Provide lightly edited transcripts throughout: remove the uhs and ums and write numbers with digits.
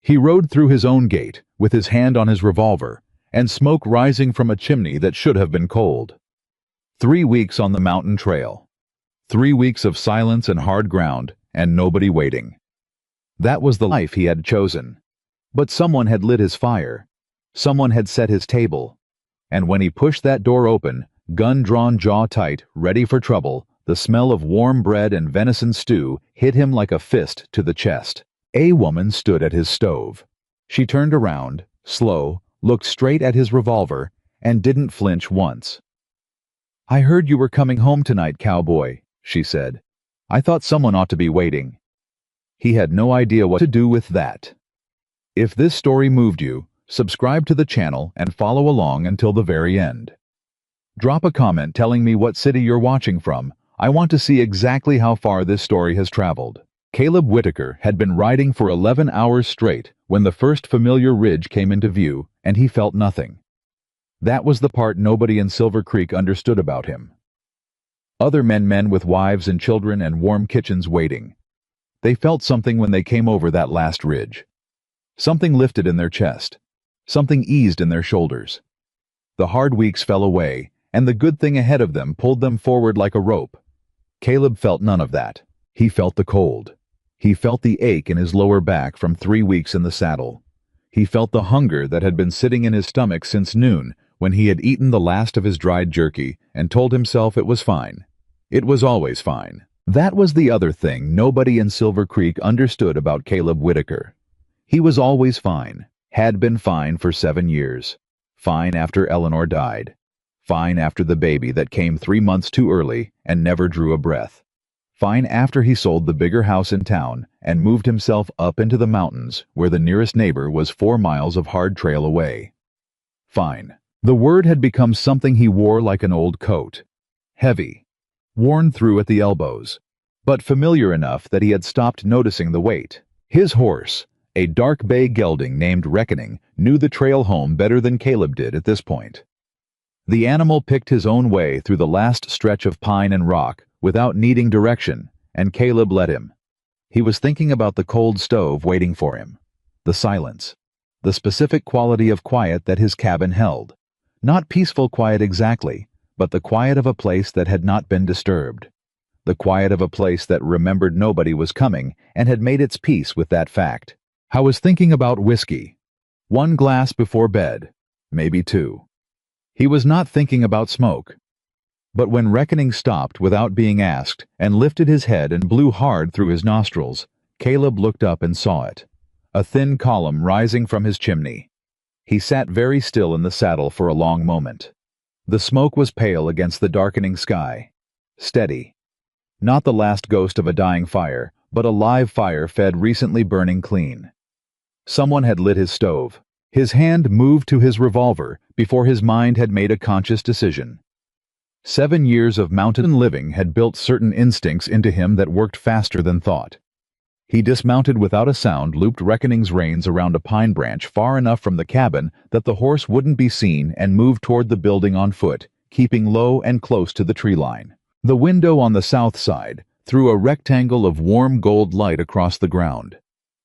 He rode through his own gate, with his hand on his revolver, and smoke rising from a chimney that should have been cold. 3 weeks on the mountain trail. 3 weeks of silence and hard ground, and nobody waiting. That was the life he had chosen. But someone had lit his fire. Someone had set his table. And when he pushed that door open, gun drawn jaw tight, ready for trouble, the smell of warm bread and venison stew hit him like a fist to the chest. A woman stood at his stove. She turned around, slow, looked straight at his revolver, and didn't flinch once. "I heard you were coming home tonight, cowboy," she said. "I thought someone ought to be waiting." He had no idea what to do with that. If this story moved you, subscribe to the channel and follow along until the very end. Drop a comment telling me what city you're watching from. I want to see exactly how far this story has traveled. Caleb Whitaker had been riding for 11 hours straight when the first familiar ridge came into view, and he felt nothing. That was the part nobody in Silver Creek understood about him. Other men with wives and children and warm kitchens waiting. They felt something when they came over that last ridge. Something lifted in their chest. Something eased in their shoulders. The hard weeks fell away, and the good thing ahead of them pulled them forward like a rope. Caleb felt none of that. He felt the cold. He felt the ache in his lower back from 3 weeks in the saddle. He felt the hunger that had been sitting in his stomach since noon when he had eaten the last of his dried jerky and told himself it was fine. It was always fine. That was the other thing nobody in Silver Creek understood about Caleb Whitaker. He was always fine, had been fine for 7 years. Fine after Eleanor died. Fine after the baby that came 3 months too early and never drew a breath. Fine after he sold the bigger house in town and moved himself up into the mountains where the nearest neighbor was 4 miles of hard trail away. Fine. The word had become something he wore like an old coat. Heavy. Worn through at the elbows. But familiar enough that he had stopped noticing the weight. His horse, a dark bay gelding named Reckoning, knew the trail home better than Caleb did at this point. The animal picked his own way through the last stretch of pine and rock without needing direction, and Caleb let him. He was thinking about the cold stove waiting for him, the silence, the specific quality of quiet that his cabin held. Not peaceful quiet exactly, but the quiet of a place that had not been disturbed. The quiet of a place that remembered nobody was coming and had made its peace with that fact. I was thinking about whiskey. 1 glass before bed, maybe 2. He was not thinking about smoke. But when Reckoning stopped without being asked and lifted his head and blew hard through his nostrils, Caleb looked up and saw it. A thin column rising from his chimney. He sat very still in the saddle for a long moment. The smoke was pale against the darkening sky. Steady. Not the last ghost of a dying fire, but a live fire fed recently burning clean. Someone had lit his stove. His hand moved to his revolver before his mind had made a conscious decision. 7 years of mountain living had built certain instincts into him that worked faster than thought. He dismounted without a sound, looped Reckoning's reins around a pine branch far enough from the cabin that the horse wouldn't be seen and moved toward the building on foot, keeping low and close to the tree line. The window on the south side threw a rectangle of warm gold light across the ground.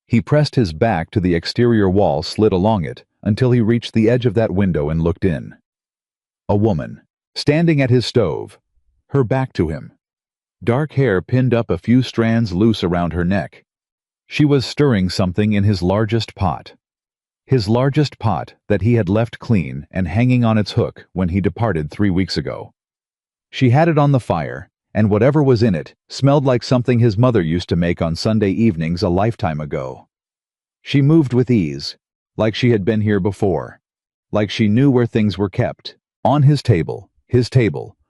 He pressed his back to the exterior wall slid along it until he reached the edge of that window and looked in. A woman, standing at his stove, her back to him. Dark hair pinned up a few strands loose around her neck. She was stirring something in his largest pot. His largest pot that he had left clean and hanging on its hook when he departed 3 weeks ago. She had it on the fire, and whatever was in it smelled like something his mother used to make on Sunday evenings a lifetime ago. She moved with ease, like she had been here before, like she knew where things were kept. On his table,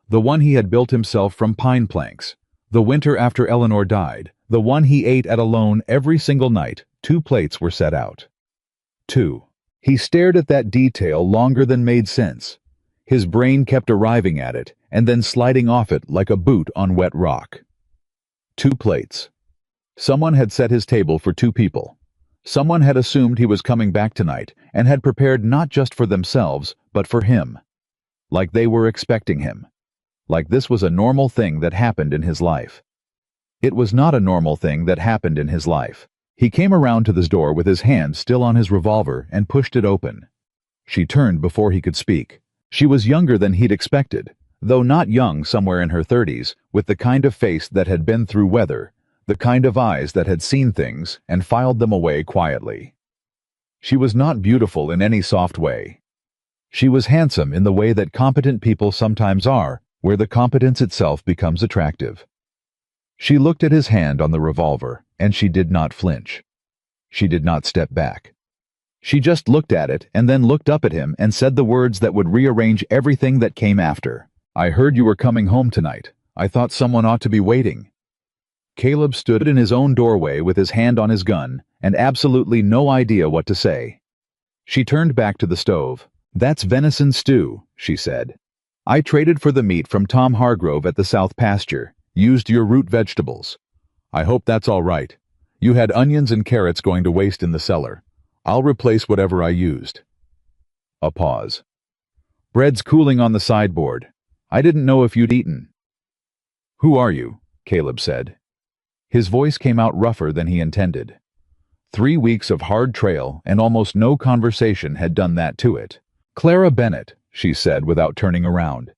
the one he had built himself from pine planks, the winter after Eleanor died, the one he ate at alone every single night, 2 plates were set out. 2. He stared at that detail longer than made sense. His brain kept arriving at it and then sliding off it like a boot on wet rock. 2 plates. Someone had set his table for 2 people. Someone had assumed he was coming back tonight and had prepared not just for themselves, but for him. Like they were expecting him. Like this was a normal thing that happened in his life. It was not a normal thing that happened in his life. He came around to the door with his hand still on his revolver and pushed it open. She turned before he could speak. She was younger than he'd expected, though not young, somewhere in her 30s, with the kind of face that had been through weather, the kind of eyes that had seen things and filed them away quietly. She was not beautiful in any soft way. She was handsome in the way that competent people sometimes are, where the competence itself becomes attractive. She looked at his hand on the revolver, and she did not flinch. She did not step back. She just looked at it and then looked up at him and said the words that would rearrange everything that came after. "I heard you were coming home tonight. I thought someone ought to be waiting." Caleb stood in his own doorway with his hand on his gun and absolutely no idea what to say. She turned back to the stove. "That's venison stew," she said. "I traded for the meat from Tom Hargrove at the South Pasture, used your root vegetables. I hope that's all right. You had onions and carrots going to waste in the cellar. I'll replace whatever I used." A pause. "Bread's cooling on the sideboard. I didn't know if you'd eaten." "Who are you?" Caleb said. His voice came out rougher than he intended. 3 weeks of hard trail and almost no conversation had done that to it. "Clara Bennett," she said without turning around.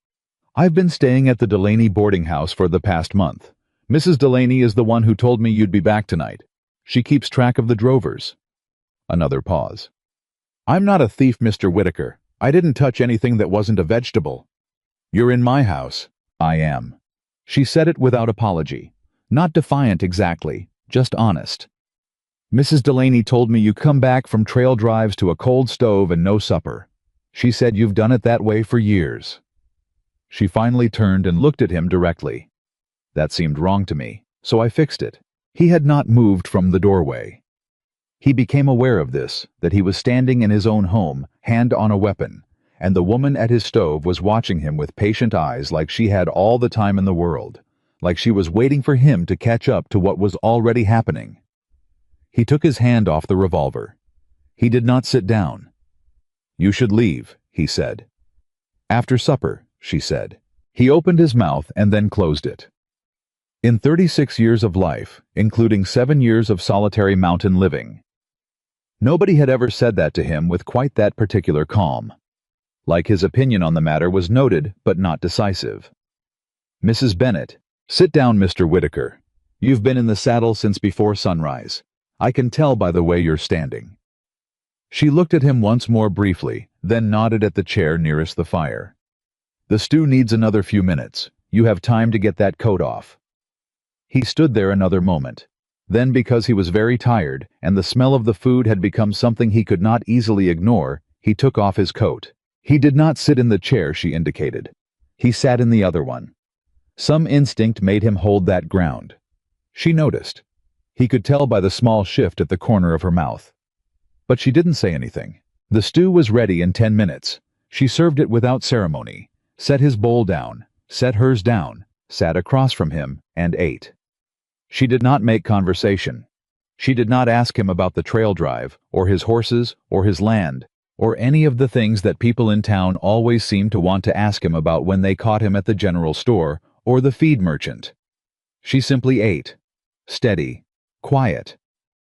"I've been staying at the Delaney boarding house for the past month. Mrs. Delaney is the one who told me you'd be back tonight. She keeps track of the drovers." Another pause. "I'm not a thief, Mr. Whitaker. I didn't touch anything that wasn't a vegetable." "You're in my house." "I am." She said it without apology. Not defiant exactly, just honest. "Mrs. Delaney told me you come back from trail drives to a cold stove and no supper. She said you've done it that way for years." She finally turned and looked at him directly. That seemed wrong to me, so I fixed it. He had not moved from the doorway. He became aware of this, that he was standing in his own home, hand on a weapon, and the woman at his stove was watching him with patient eyes like she had all the time in the world, like she was waiting for him to catch up to what was already happening. He took his hand off the revolver. He did not sit down. "You should leave," he said. "After supper," she said. He opened his mouth and then closed it. In 36 years of life, including 7 years of solitary mountain living, nobody had ever said that to him with quite that particular calm. Like his opinion on the matter was noted but not decisive. "Mrs. Bennett." "Sit down, Mr. Whitaker. You've been in the saddle since before sunrise. I can tell by the way you're standing." She looked at him once more briefly, then nodded at the chair nearest the fire. "The stew needs another few minutes. You have time to get that coat off." He stood there another moment. Then, because he was very tired, and the smell of the food had become something he could not easily ignore, he took off his coat. He did not sit in the chair she indicated. He sat in the other one. Some instinct made him hold that ground. She noticed. He could tell by the small shift at the corner of her mouth. But she didn't say anything. The stew was ready in 10 minutes. She served it without ceremony, set his bowl down, set hers down, sat across from him, and ate. She did not make conversation. She did not ask him about the trail drive, or his horses, or his land, or any of the things that people in town always seemed to want to ask him about when they caught him at the general store or the feed merchant. She simply ate, steady, quiet,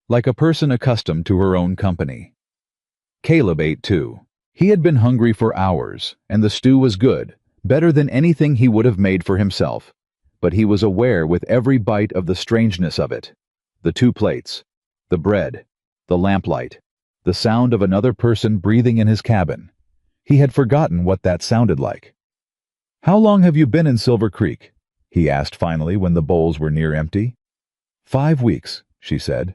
like a person accustomed to her own company. Caleb ate too. He had been hungry for hours, and the stew was good, better than anything he would have made for himself. But he was aware with every bite of the strangeness of it. The 2 plates, the bread, the lamplight, the sound of another person breathing in his cabin. He had forgotten what that sounded like. "How long have you been in Silver Creek?" he asked finally when the bowls were near empty. 5 weeks, she said.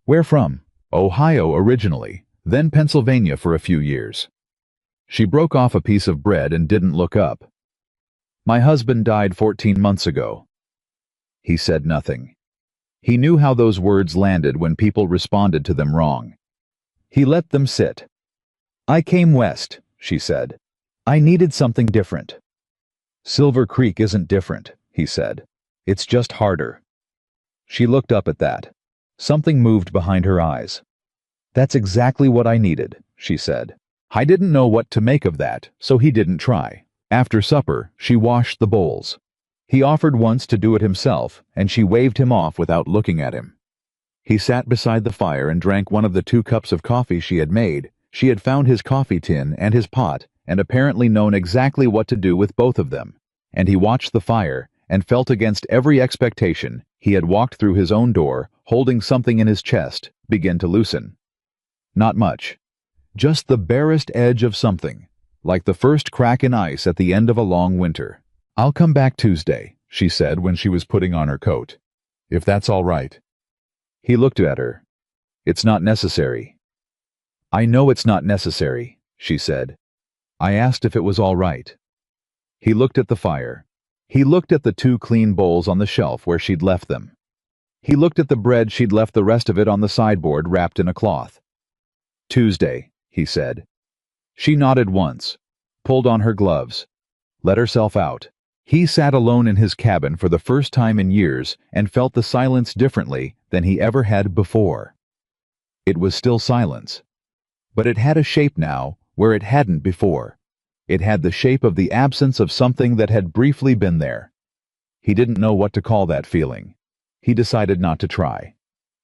"Where from?" "Ohio originally, then Pennsylvania for a few years." She broke off a piece of bread and didn't look up. "My husband died 14 months ago." He said nothing. He knew how those words landed when people responded to them wrong. He let them sit. "I came west," she said. "I needed something different." "Silver Creek isn't different," he said. "It's just harder." She looked up at that. Something moved behind her eyes. "That's exactly what I needed," she said. I didn't know what to make of that, so he didn't try. After supper, she washed the bowls. He offered once to do it himself, and she waved him off without looking at him. He sat beside the fire and drank one of the 2 cups of coffee she had made. She had found his coffee tin and his pot, and apparently known exactly what to do with both of them. And he watched the fire, and felt against every expectation he had walked through his own door, holding something in his chest, begin to loosen. Not much. Just the barest edge of something, like the first crack in ice at the end of a long winter. "I'll come back Tuesday," she said when she was putting on her coat. "If that's all right." He looked at her. "It's not necessary." "I know it's not necessary," she said. "I asked if it was all right." He looked at the fire. He looked at the 2 clean bowls on the shelf where she'd left them. He looked at the bread she'd left the rest of it on the sideboard wrapped in a cloth. "Tuesday," he said. She nodded once, pulled on her gloves, let herself out. He sat alone in his cabin for the first time in years and felt the silence differently than he ever had before. It was still silence, but it had a shape now where it hadn't before. It had the shape of the absence of something that had briefly been there. He didn't know what to call that feeling. He decided not to try.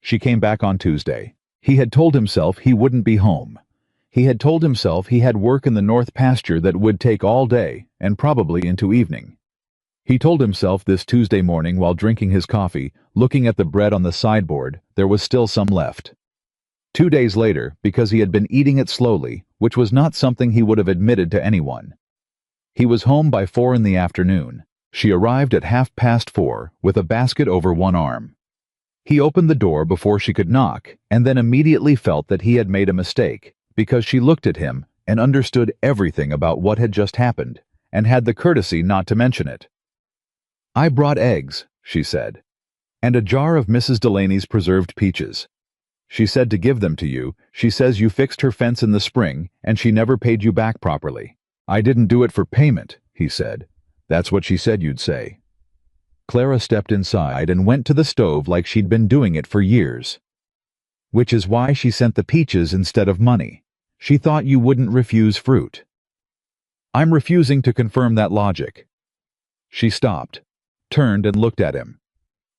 She came back on Tuesday. He had told himself he wouldn't be home. He had told himself he had work in the north pasture that would take all day and probably into evening. He told himself this Tuesday morning while drinking his coffee, looking at the bread on the sideboard, there was still some left. 2 days later, because he had been eating it slowly, which was not something he would have admitted to anyone. He was home by 4 in the afternoon. She arrived at 4:30 with a basket over one arm. He opened the door before she could knock, and then immediately felt that he had made a mistake, because she looked at him and understood everything about what had just happened, and had the courtesy not to mention it. "I brought eggs," she said, "and a jar of Mrs. Delaney's preserved peaches. She said to give them to you. She says you fixed her fence in the spring, and she never paid you back properly." "I didn't do it for payment," he said. "That's what she said you'd say." Clara stepped inside and went to the stove like she'd been doing it for years. "Which is why she sent the peaches instead of money. She thought you wouldn't refuse fruit." "I'm refusing to confirm that logic." She stopped, turned and looked at him.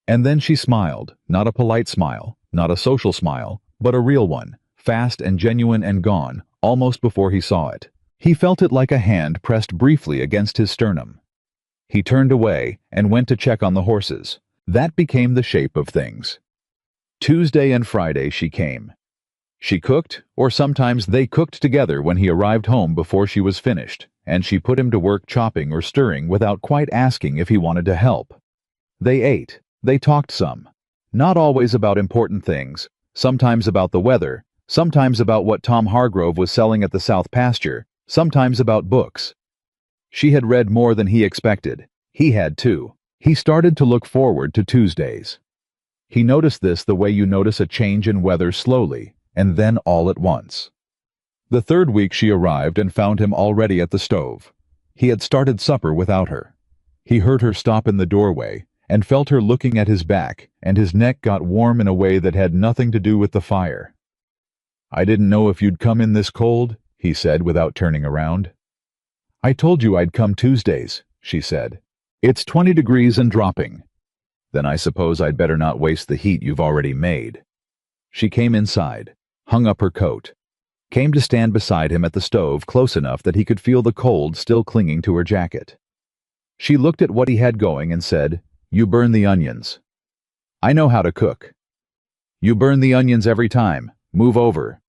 And then she smiled, not a polite smile, not a social smile, but a real one, fast and genuine and gone, almost before he saw it. He felt it like a hand pressed briefly against his sternum. He turned away and went to check on the horses. That became the shape of things. Tuesday and Friday she came. She cooked, or sometimes they cooked together when he arrived home before she was finished, and she put him to work chopping or stirring without quite asking if he wanted to help. They ate. They talked some. Not always about important things, sometimes about the weather, sometimes about what Tom Hargrove was selling at the South Pasture, sometimes about books. She had read more than he expected. He had too. He started to look forward to Tuesdays. He noticed this the way you notice a change in weather slowly, and then all at once. The 3rd week she arrived and found him already at the stove. He had started supper without her. He heard her stop in the doorway, and felt her looking at his back, and his neck got warm in a way that had nothing to do with the fire. "I didn't know if you'd come in this cold," he said without turning around. "I told you I'd come Tuesdays," she said. "It's 20 degrees and dropping." "Then I suppose I'd better not waste the heat you've already made." She came inside, hung up her coat, came to stand beside him at the stove close enough that he could feel the cold still clinging to her jacket. She looked at what he had going and said, "You burn the onions." "I know how to cook." "You burn the onions every time. Move over."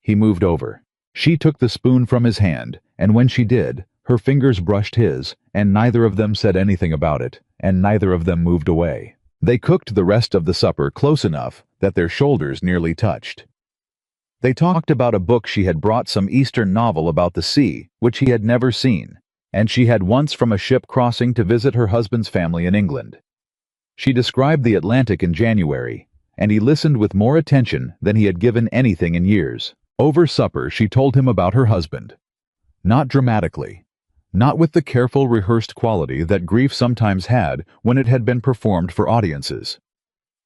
He moved over. She took the spoon from his hand, and when she did, her fingers brushed his, and neither of them said anything about it, and neither of them moved away. They cooked the rest of the supper close enough that their shoulders nearly touched. They talked about a book she had brought, some Eastern novel about the sea, which he had never seen, and she had once from a ship crossing to visit her husband's family in England. She described the Atlantic in January, and he listened with more attention than he had given anything in years. Over supper she told him about her husband. Not dramatically, not with the careful rehearsed quality that grief sometimes had when it had been performed for audiences.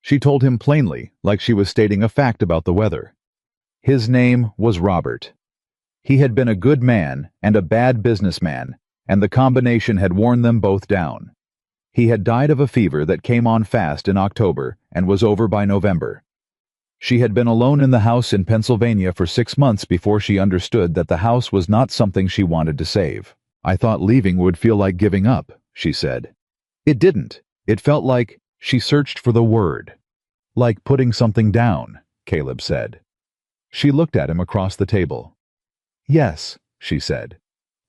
She told him plainly, like she was stating a fact about the weather. His name was Robert. He had been a good man and a bad businessman, and the combination had worn them both down. He had died of a fever that came on fast in October and was over by November. She had been alone in the house in Pennsylvania for 6 months before she understood that the house was not something she wanted to save. "I thought leaving would feel like giving up," she said. It didn't. It felt like she searched for the word. "Like putting something down," Caleb said. She looked at him across the table. "Yes," she said.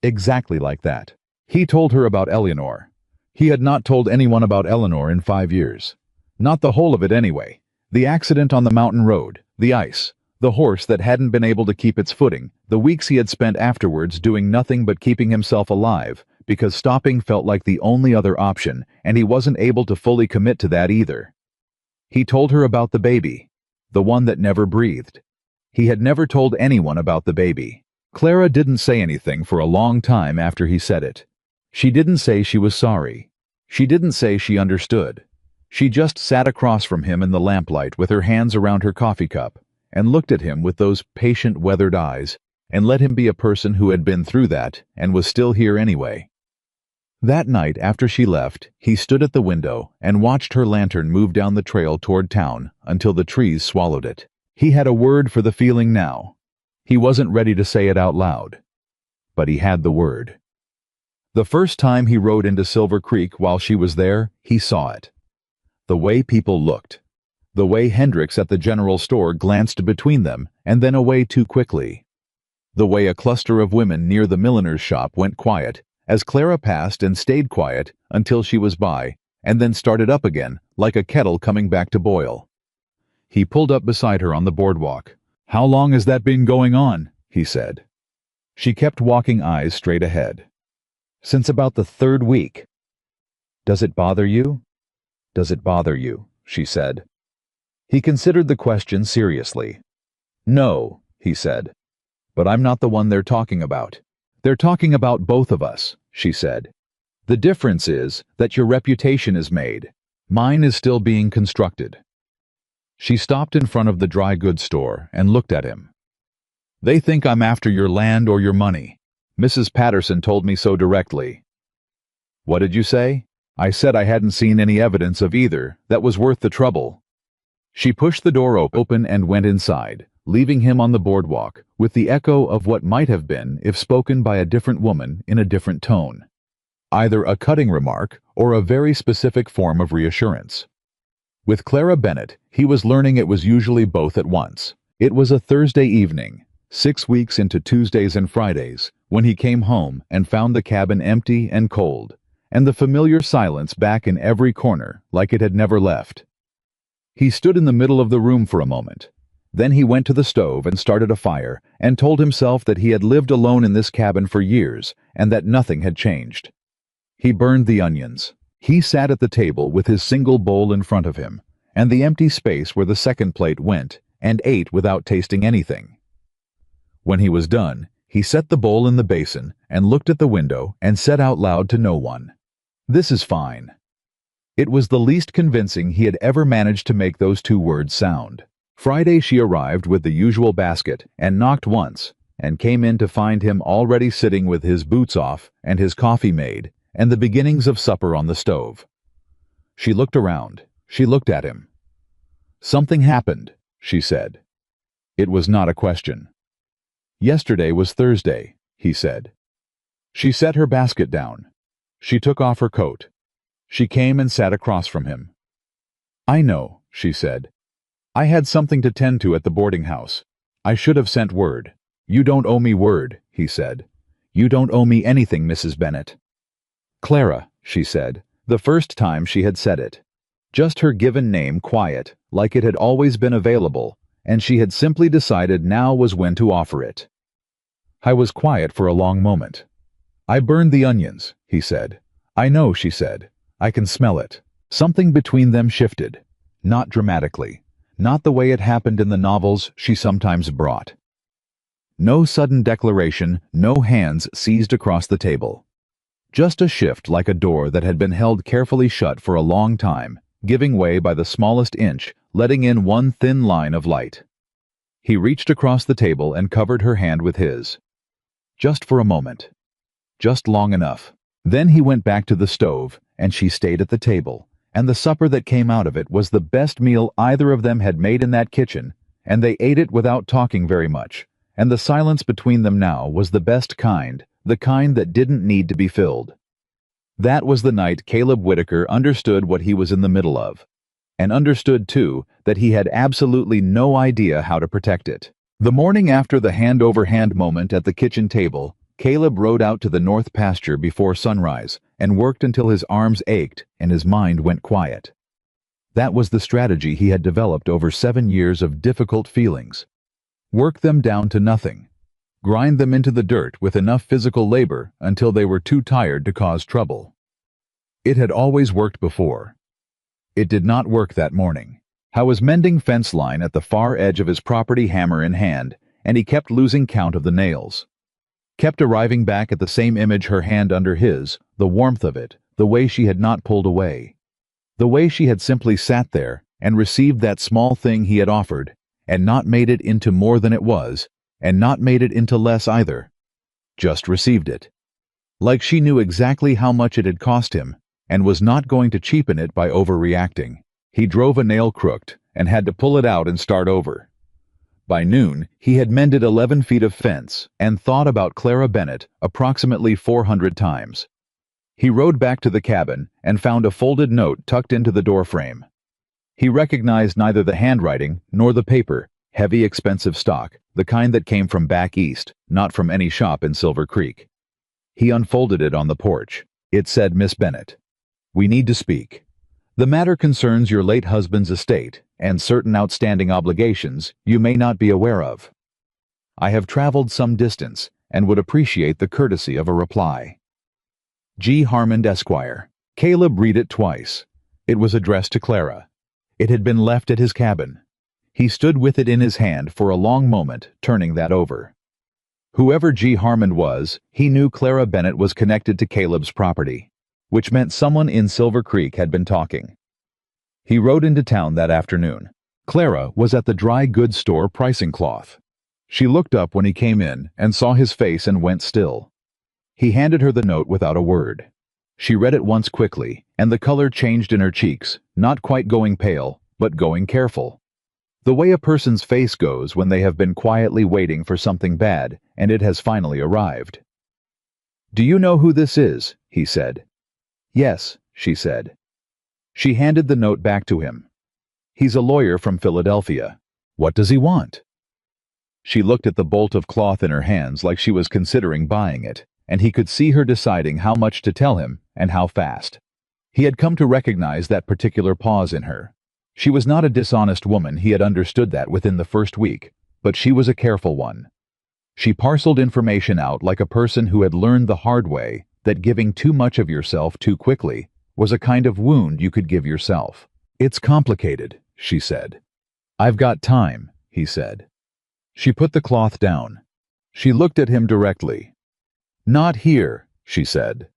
"Exactly like that." He told her about Eleanor. He had not told anyone about Eleanor in 5 years. Not the whole of it anyway. The accident on the mountain road, the ice, the horse that hadn't been able to keep its footing, the weeks he had spent afterwards doing nothing but keeping himself alive, because stopping felt like the only other option, and he wasn't able to fully commit to that either. He told her about the baby, the one that never breathed. He had never told anyone about the baby. Clara didn't say anything for a long time after he said it. She didn't say she was sorry. She didn't say she understood. She just sat across from him in the lamplight with her hands around her coffee cup and looked at him with those patient, weathered eyes and let him be a person who had been through that and was still here anyway. That night after she left, he stood at the window and watched her lantern move down the trail toward town until the trees swallowed it. He had a word for the feeling now. He wasn't ready to say it out loud, but he had the word. The first time he rode into Silver Creek while she was there, he saw it. The way people looked. The way Hendricks at the general store glanced between them and then away too quickly. The way a cluster of women near the milliner's shop went quiet as Clara passed and stayed quiet until she was by, and then started up again like a kettle coming back to boil. He pulled up beside her on the boardwalk. "How long has that been going on?" he said. She kept walking, eyes straight ahead. "Since about the 3rd week." "Does it bother you?" "Does it bother you?" she said. He considered the question seriously. "No," he said. "But I'm not the one they're talking about. They're talking about both of us," she said. "The difference is that your reputation is made. Mine is still being constructed." She stopped in front of the dry goods store and looked at him. "They think I'm after your land or your money. Mrs. Patterson told me so directly." "What did you say?" "I said I hadn't seen any evidence of either that was worth the trouble." She pushed the door open and went inside, leaving him on the boardwalk with the echo of what might have been if spoken by a different woman in a different tone. Either a cutting remark or a very specific form of reassurance. With Clara Bennett, he was learning it was usually both at once. It was a Thursday evening, 6 weeks into Tuesdays and Fridays, when he came home and found the cabin empty and cold, and the familiar silence back in every corner like it had never left. He stood in the middle of the room for a moment. Then he went to the stove and started a fire and told himself that he had lived alone in this cabin for years and that nothing had changed. He burned the onions. He sat at the table with his single bowl in front of him and the empty space where the second plate went and ate without tasting anything. When he was done, he set the bowl in the basin and looked at the window and said out loud to no one, "This is fine." It was the least convincing he had ever managed to make those 2 words sound. Friday she arrived with the usual basket and knocked once and came in to find him already sitting with his boots off and his coffee made and the beginnings of supper on the stove. She looked around. She looked at him. "Something happened," she said. It was not a question. "Yesterday was Thursday," he said. She set her basket down. She took off her coat. She came and sat across from him. "I know," she said. "I had something to tend to at the boarding house. I should have sent word." "You don't owe me word," he said. "You don't owe me anything, Mrs. Bennett." "Clara," she said, the first time she had said it. Just her given name, quiet, like it had always been available, and she had simply decided now was when to offer it. I was quiet for a long moment. "I burned the onions," he said. "I know," she said. "I can smell it." Something between them shifted. Not dramatically. Not the way it happened in the novels she sometimes brought. No sudden declaration, no hands seized across the table. Just a shift like a door that had been held carefully shut for a long time, giving way by the smallest inch, letting in one thin line of light. He reached across the table and covered her hand with his. Just for a moment. Just long enough. Then he went back to the stove, and she stayed at the table, and the supper that came out of it was the best meal either of them had made in that kitchen and they ate it without talking very much, and the silence between them now was the best kind, the kind that didn't need to be filled. That was the night Caleb Whitaker understood what he was in the middle of, and understood, too, that he had absolutely no idea how to protect it. The morning after the hand-over-hand moment at the kitchen table, Caleb rode out to the north pasture before sunrise and worked until his arms ached and his mind went quiet. That was the strategy he had developed over 7 years of difficult feelings. Work them down to nothing. Grind them into the dirt with enough physical labor until they were too tired to cause trouble. It had always worked before. It did not work that morning. Howe was mending fence line at the far edge of his property, hammer in hand, and he kept losing count of the nails. Kept arriving back at the same image, her hand under his, the warmth of it, the way she had not pulled away. The way she had simply sat there and received that small thing he had offered, and not made it into more than it was, and not made it into less either. Just received it. Like she knew exactly how much it had cost him, and was not going to cheapen it by overreacting. He drove a nail crooked and had to pull it out and start over. By noon, he had mended 11 feet of fence and thought about Clara Bennett approximately 400 times. He rode back to the cabin and found a folded note tucked into the doorframe. He recognized neither the handwriting nor the paper, heavy, expensive stock, the kind that came from back east, not from any shop in Silver Creek. He unfolded it on the porch. It said, "Miss Bennett, we need to speak. The matter concerns your late husband's estate and certain outstanding obligations you may not be aware of. I have traveled some distance and would appreciate the courtesy of a reply. G. Harmond, Esquire." Caleb read it twice. It was addressed to Clara. It had been left at his cabin. He stood with it in his hand for a long moment, turning that over. Whoever G. Harmond was, he knew Clara Bennett was connected to Caleb's property, which meant someone in Silver Creek had been talking. He rode into town that afternoon. Clara was at the dry goods store pricing cloth. She looked up when he came in and saw his face and went still. He handed her the note without a word. She read it once quickly, and the color changed in her cheeks, not quite going pale, but going careful. The way a person's face goes when they have been quietly waiting for something bad and it has finally arrived. "Do you know who this is?" he said. "Yes," she said. She handed the note back to him. "He's a lawyer from Philadelphia. What does he want?" She looked at the bolt of cloth in her hands like she was considering buying it, and he could see her deciding how much to tell him and how fast. He had come to recognize that particular pause in her. She was not a dishonest woman, he had understood that within the first week, but she was a careful one. She parceled information out like a person who had learned the hard way that giving too much of yourself too quickly was a kind of wound you could give yourself. "It's complicated," she said. "I've got time," he said. She put the cloth down. She looked at him directly. "Not here," she said.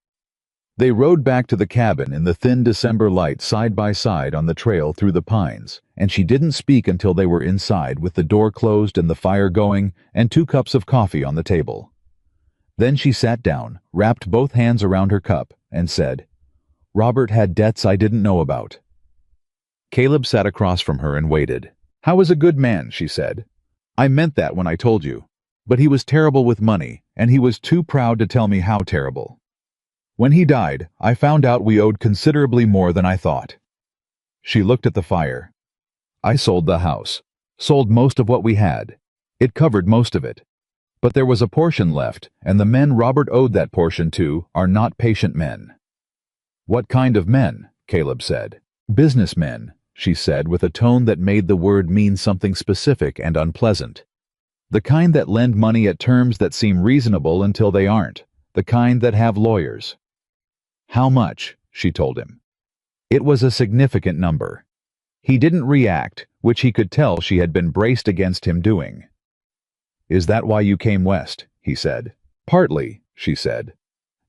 They rode back to the cabin in the thin December light side by side on the trail through the pines, and she didn't speak until they were inside with the door closed and the fire going and 2 cups of coffee on the table. Then she sat down, wrapped both hands around her cup, and said, "Robert had debts I didn't know about." Caleb sat across from her and waited. "How is a good man?" she said. "I meant that when I told you. But he was terrible with money, and he was too proud to tell me how terrible. When he died, I found out we owed considerably more than I thought." She looked at the fire. "I sold the house. Sold most of what we had. It covered most of it. But there was a portion left, and the men Robert owed that portion to are not patient men." "What kind of men?" Caleb said. "Businessmen," she said with a tone that made the word mean something specific and unpleasant. "The kind that lend money at terms that seem reasonable until they aren't. The kind that have lawyers." "How much?" she told him. It was a significant number. He didn't react, which he could tell she had been braced against him doing. "Is that why you came west?" he said. "Partly," she said.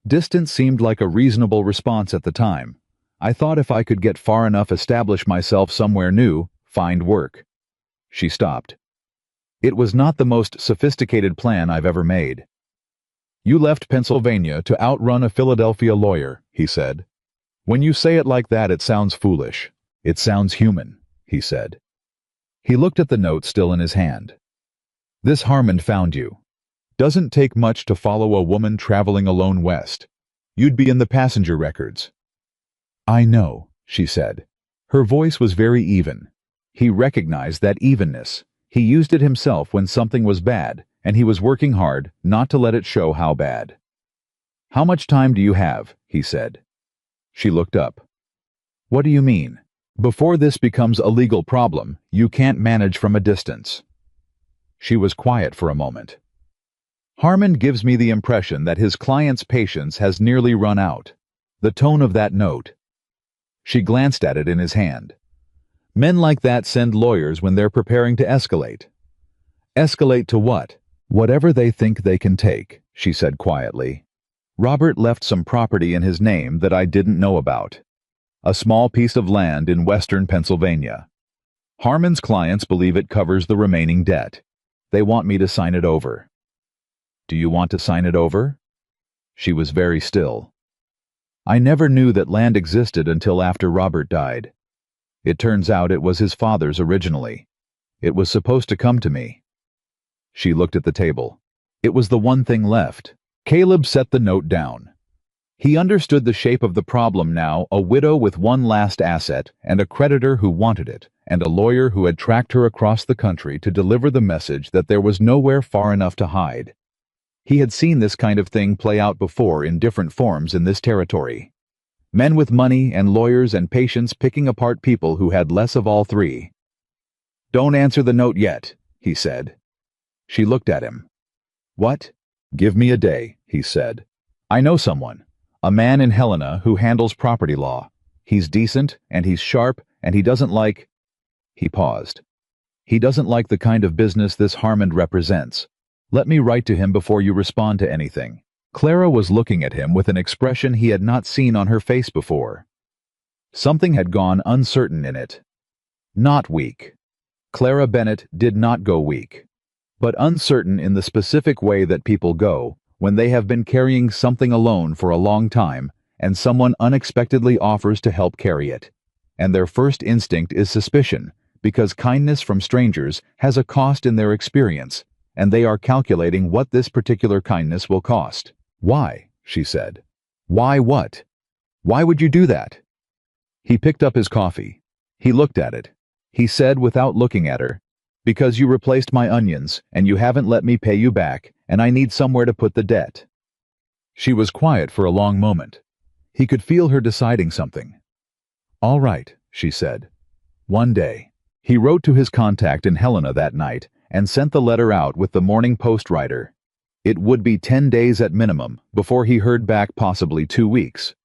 "Distance seemed like a reasonable response at the time. I thought if I could get far enough establish myself somewhere new, find work." She stopped. "It was not the most sophisticated plan I've ever made." "You left Pennsylvania to outrun a Philadelphia lawyer," he said. "When you say it like that, it sounds foolish. It sounds human," he said. He looked at the note still in his hand. This Harmon found you. Doesn't take much to follow a woman traveling alone west. You'd be in the passenger records. I know, she said. Her voice was very even. He recognized that evenness. He used it himself when something was bad, and he was working hard not to let it show how bad. How much time do you have? He said. She looked up. What do you mean? Before this becomes a legal problem, you can't manage from a distance. She was quiet for a moment. Harmon gives me the impression that his client's patience has nearly run out. The tone of that note. She glanced at it in his hand. Men like that send lawyers when they're preparing to escalate. Escalate to what? Whatever they think they can take, she said quietly. Robert left some property in his name that I didn't know about. A small piece of land in western Pennsylvania. Harmon's clients believe it covers the remaining debt. They want me to sign it over. Do you want to sign it over? She was very still. I never knew that land existed until after Robert died. It turns out it was his father's originally. It was supposed to come to me. She looked at the table. It was the one thing left. Caleb set the note down. He understood the shape of the problem now, a widow with one last asset, and a creditor who wanted it, and a lawyer who had tracked her across the country to deliver the message that there was nowhere far enough to hide. He had seen this kind of thing play out before in different forms in this territory. Men with money and lawyers and patience picking apart people who had less of all three. Don't answer the note yet, he said. She looked at him. What? Give me a day, he said. I know someone. A man in Helena who handles property law. He's decent, and he's sharp, and he doesn't like... He paused. He doesn't like the kind of business this Harmon represents. Let me write to him before you respond to anything. Clara was looking at him with an expression he had not seen on her face before. Something had gone uncertain in it. Not weak. Clara Bennett did not go weak. But uncertain in the specific way that people go when they have been carrying something alone for a long time and someone unexpectedly offers to help carry it. And their first instinct is suspicion, because kindness from strangers has a cost in their experience, and they are calculating what this particular kindness will cost. Why? She said. Why what? Why would you do that? He picked up his coffee. He looked at it. He said without looking at her, because you replaced my onions, and you haven't let me pay you back, and I need somewhere to put the debt. She was quiet for a long moment. He could feel her deciding something. All right, she said. One day. He wrote to his contact in Helena that night and sent the letter out with the Morning Post writer. It would be 10 days at minimum before he heard back, possibly 2 weeks.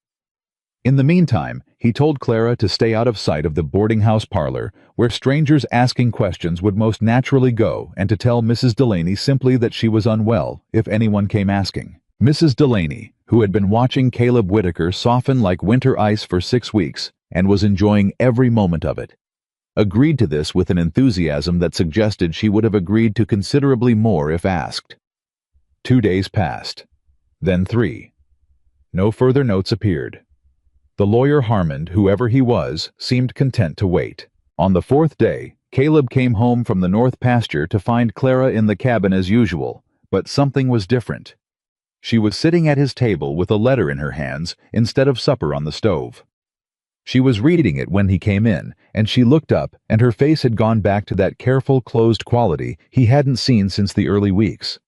In the meantime, he told Clara to stay out of sight of the boarding house parlor where strangers asking questions would most naturally go, and to tell Mrs. Delaney simply that she was unwell if anyone came asking. Mrs. Delaney, who had been watching Caleb Whitaker soften like winter ice for 6 weeks and was enjoying every moment of it, agreed to this with an enthusiasm that suggested she would have agreed to considerably more if asked. 2 days passed. Then 3. No further notes appeared. The lawyer Harmon, whoever he was, seemed content to wait. On the 4th day, Caleb came home from the north pasture to find Clara in the cabin as usual, but something was different. She was sitting at his table with a letter in her hands instead of supper on the stove. She was reading it when he came in, and she looked up, and her face had gone back to that careful, closed quality he hadn't seen since the early weeks.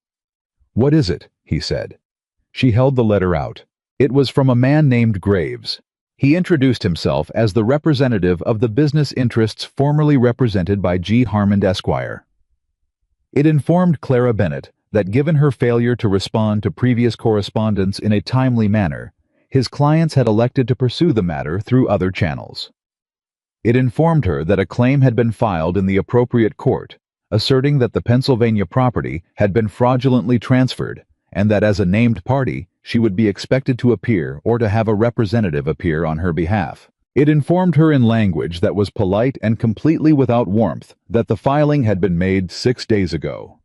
What is it? He said. She held the letter out. It was from a man named Graves. He introduced himself as the representative of the business interests formerly represented by G. Harmon, Esquire. It informed Clara Bennett that given her failure to respond to previous correspondence in a timely manner, his clients had elected to pursue the matter through other channels. It informed her that a claim had been filed in the appropriate court, asserting that the Pennsylvania property had been fraudulently transferred, and that as a named party, she would be expected to appear or to have a representative appear on her behalf. It informed her in language that was polite and completely without warmth that the filing had been made 6 days ago.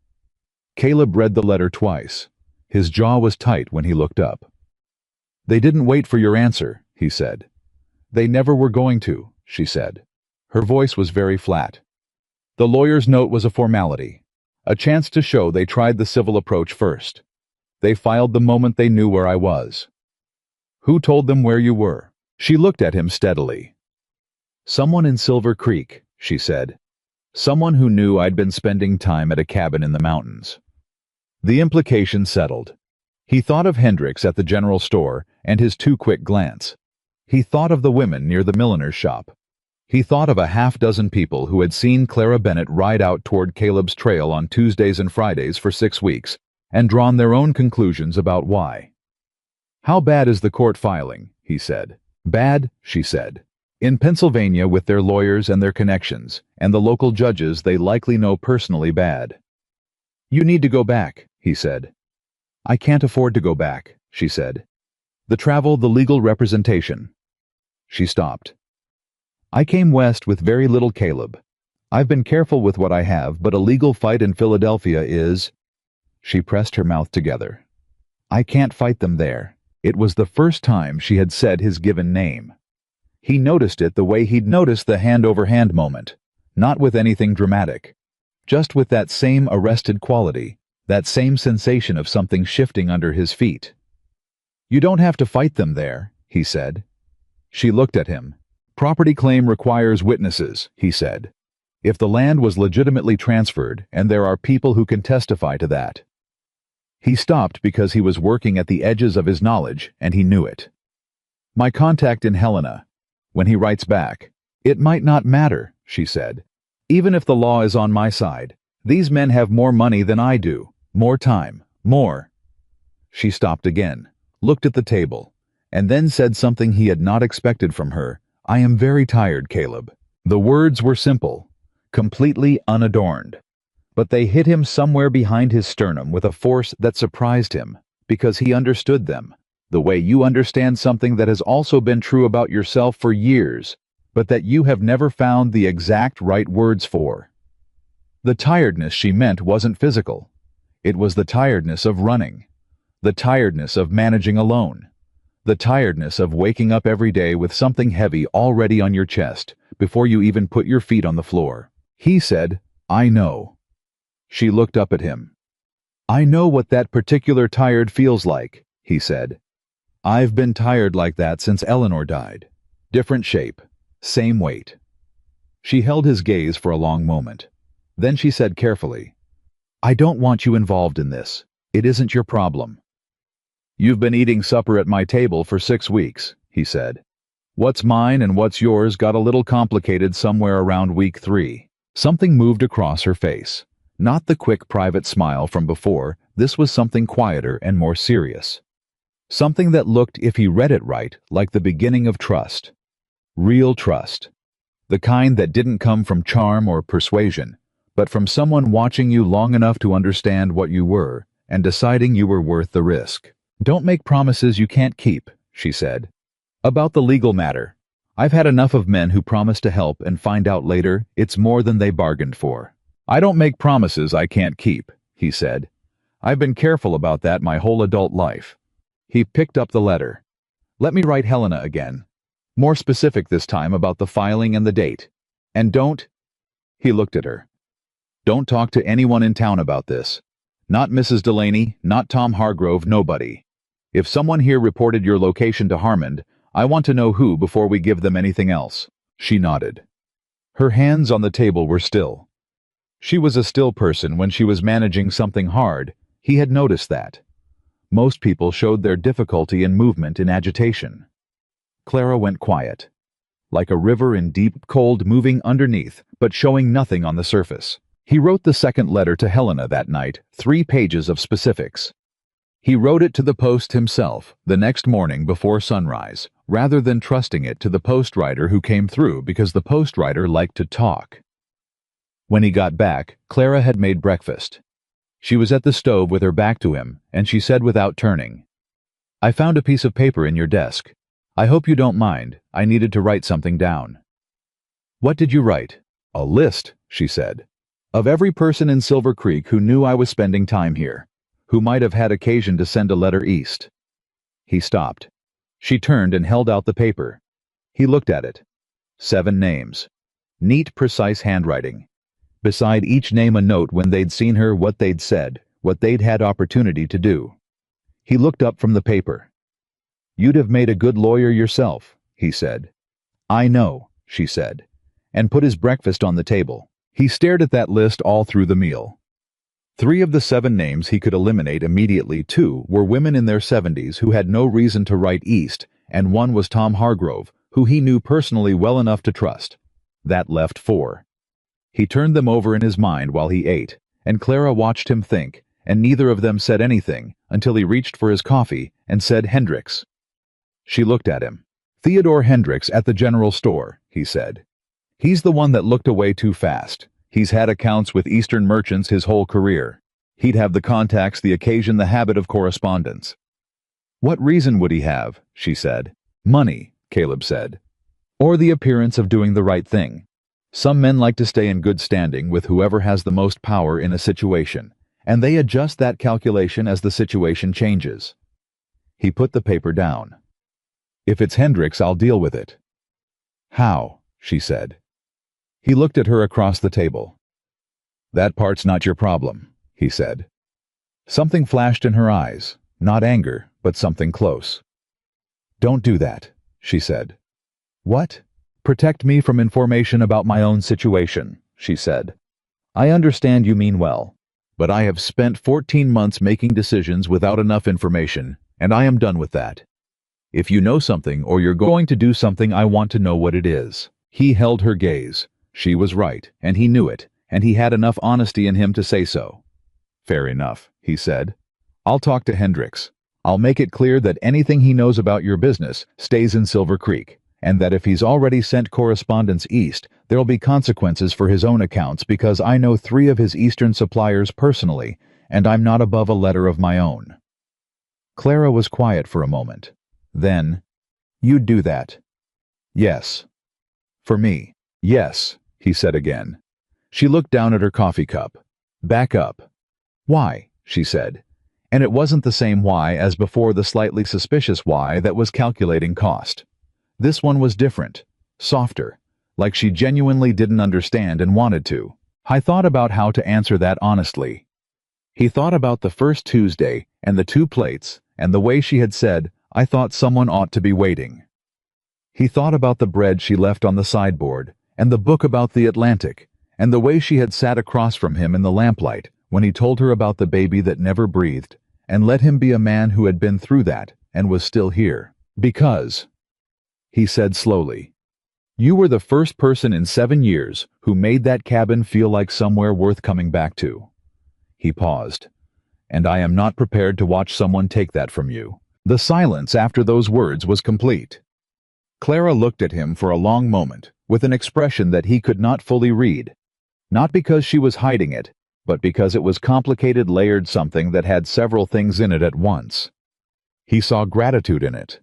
Caleb read the letter twice. His jaw was tight when he looked up. They didn't wait for your answer, he said. They never were going to, she said. Her voice was very flat. The lawyer's note was a formality, a chance to show they tried the civil approach first. They filed the moment they knew where I was. Who told them where you were? She looked at him steadily. Someone in Silver Creek, she said. Someone who knew I'd been spending time at a cabin in the mountains. The implication settled. He thought of Hendricks at the general store and his too quick glance. He thought of the women near the milliner's shop. He thought of a half-dozen people who had seen Clara Bennett ride out toward Caleb's trail on Tuesdays and Fridays for 6 weeks and drawn their own conclusions about why. How bad is the court filing? He said. Bad, she said. In Pennsylvania, with their lawyers and their connections, and the local judges they likely know personally, bad. You need to go back, he said. I can't afford to go back, she said. The travel, the legal representation. She stopped. I came west with very little, Caleb. I've been careful with what I have, but a legal fight in Philadelphia is... She pressed her mouth together. I can't fight them there. It was the first time she had said his given name. He noticed it the way he'd noticed the hand-over-hand moment, not with anything dramatic, just with that same arrested quality, that same sensation of something shifting under his feet. You don't have to fight them there, he said. She looked at him. Property claim requires witnesses, he said. If the land was legitimately transferred, and there are people who can testify to that. He stopped because he was working at the edges of his knowledge, and he knew it. My contact in Helena. When he writes back, it might not matter, she said. Even if the law is on my side, these men have more money than I do, more time, more. She stopped again, looked at the table, and then said something he had not expected from her. I am very tired, Caleb. The words were simple, completely unadorned, but they hit him somewhere behind his sternum with a force that surprised him, because he understood them, the way you understand something that has also been true about yourself for years, but that you have never found the exact right words for. The tiredness she meant wasn't physical. It was the tiredness of running, the tiredness of managing alone, the tiredness of waking up every day with something heavy already on your chest before you even put your feet on the floor. He said, I know. She looked up at him. I know what that particular tired feels like, he said. I've been tired like that since Eleanor died. Different shape, same weight. She held his gaze for a long moment. Then she said carefully, I don't want you involved in this. It isn't your problem. You've been eating supper at my table for 6 weeks, he said. What's mine and what's yours got a little complicated somewhere around week 3. Something moved across her face. Not the quick private smile from before, this was something quieter and more serious. Something that looked, if he read it right, like the beginning of trust. Real trust. The kind that didn't come from charm or persuasion, but from someone watching you long enough to understand what you were, and deciding you were worth the risk. Don't make promises you can't keep, she said. About the legal matter. I've had enough of men who promise to help and find out later it's more than they bargained for. I don't make promises I can't keep, he said. I've been careful about that my whole adult life. He picked up the letter. Let me write Helena again. More specific this time about the filing and the date. And don't... He looked at her. Don't talk to anyone in town about this. Not Mrs. Delaney, not Tom Hargrove, nobody. If someone here reported your location to Harmond, I want to know who before we give them anything else. She nodded. Her hands on the table were still. She was a still person when she was managing something hard. He had noticed that. Most people showed their difficulty in movement in agitation. Clara went quiet, like a river in deep cold moving underneath, but showing nothing on the surface. He wrote the second letter to Helena that night, 3 pages of specifics. He wrote it to the post himself, the next morning before sunrise, rather than trusting it to the postwriter who came through because the postwriter liked to talk. When he got back, Clara had made breakfast. She was at the stove with her back to him, and she said without turning, I found a piece of paper in your desk. I hope you don't mind. I needed to write something down. What did you write? A list, she said, of every person in Silver Creek who knew I was spending time here, who might have had occasion to send a letter east. He stopped. She turned and held out the paper. He looked at it. 7 names. Neat, precise handwriting. Beside each name a note when they'd seen her, what they'd said, what they'd had opportunity to do. He looked up from the paper. "You'd have made a good lawyer yourself," he said. "I know," she said, and put his breakfast on the table. He stared at that list all through the meal. 3 of the 7 names he could eliminate immediately. 2 were women in their 70s who had no reason to write east, and 1 was Tom Hargrove, who he knew personally well enough to trust. That left 4. He turned them over in his mind while he ate, and Clara watched him think, and neither of them said anything until he reached for his coffee and said, "Hendricks." She looked at him. "Theodore Hendricks at the general store," he said. "He's the one that looked away too fast. He's had accounts with Eastern merchants his whole career. He'd have the contacts, the occasion, the habit of correspondence." "What reason would he have?" she said. "Money," Caleb said. "Or the appearance of doing the right thing. Some men like to stay in good standing with whoever has the most power in a situation, and they adjust that calculation as the situation changes." He put the paper down. "If it's Hendricks, I'll deal with it." "How?" she said. He looked at her across the table. "That part's not your problem," he said. Something flashed in her eyes, not anger, but something close. "Don't do that," she said. "What?" "Protect me from information about my own situation," she said. "I understand you mean well, but I have spent 14 months making decisions without enough information, and I am done with that. If you know something or you're going to do something, I want to know what it is." He held her gaze. She was right, and he knew it, and he had enough honesty in him to say so. "Fair enough," he said. "I'll talk to Hendricks. I'll make it clear that anything he knows about your business stays in Silver Creek, and that if he's already sent correspondence east, there'll be consequences for his own accounts because I know 3 of his eastern suppliers personally, and I'm not above a letter of my own." Clara was quiet for a moment. Then, "You'd do that?" "Yes." "For me?" "Yes," he said again. She looked down at her coffee cup. "Back up." "Why?" she said. And it wasn't the same why as before, the slightly suspicious why that was calculating cost. This one was different, softer, like she genuinely didn't understand and wanted to. I thought about how to answer that honestly. He thought about the first Tuesday and the 2 plates and the way she had said, "I thought someone ought to be waiting." He thought about the bread she left on the sideboard and the book about the Atlantic and the way she had sat across from him in the lamplight when he told her about the baby that never breathed and let him be a man who had been through that and was still here. "Because," he said slowly, "you were the first person in 7 years who made that cabin feel like somewhere worth coming back to." He paused. "And I am not prepared to watch someone take that from you." The silence after those words was complete. Clara looked at him for a long moment, with an expression that he could not fully read. Not because she was hiding it, but because it was complicated, layered something that had several things in it at once. He saw gratitude in it.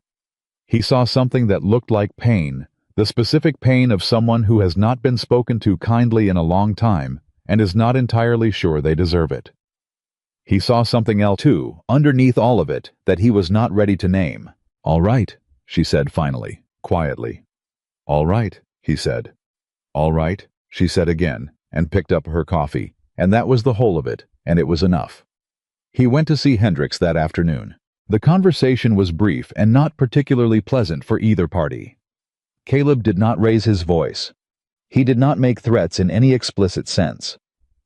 He saw something that looked like pain, the specific pain of someone who has not been spoken to kindly in a long time and is not entirely sure they deserve it. He saw something else too, underneath all of it, that he was not ready to name. "All right," she said finally, quietly. "All right," he said. "All right," she said again, and picked up her coffee, and that was the whole of it, and it was enough. He went to see Hendricks that afternoon. The conversation was brief and not particularly pleasant for either party. Caleb did not raise his voice. He did not make threats in any explicit sense.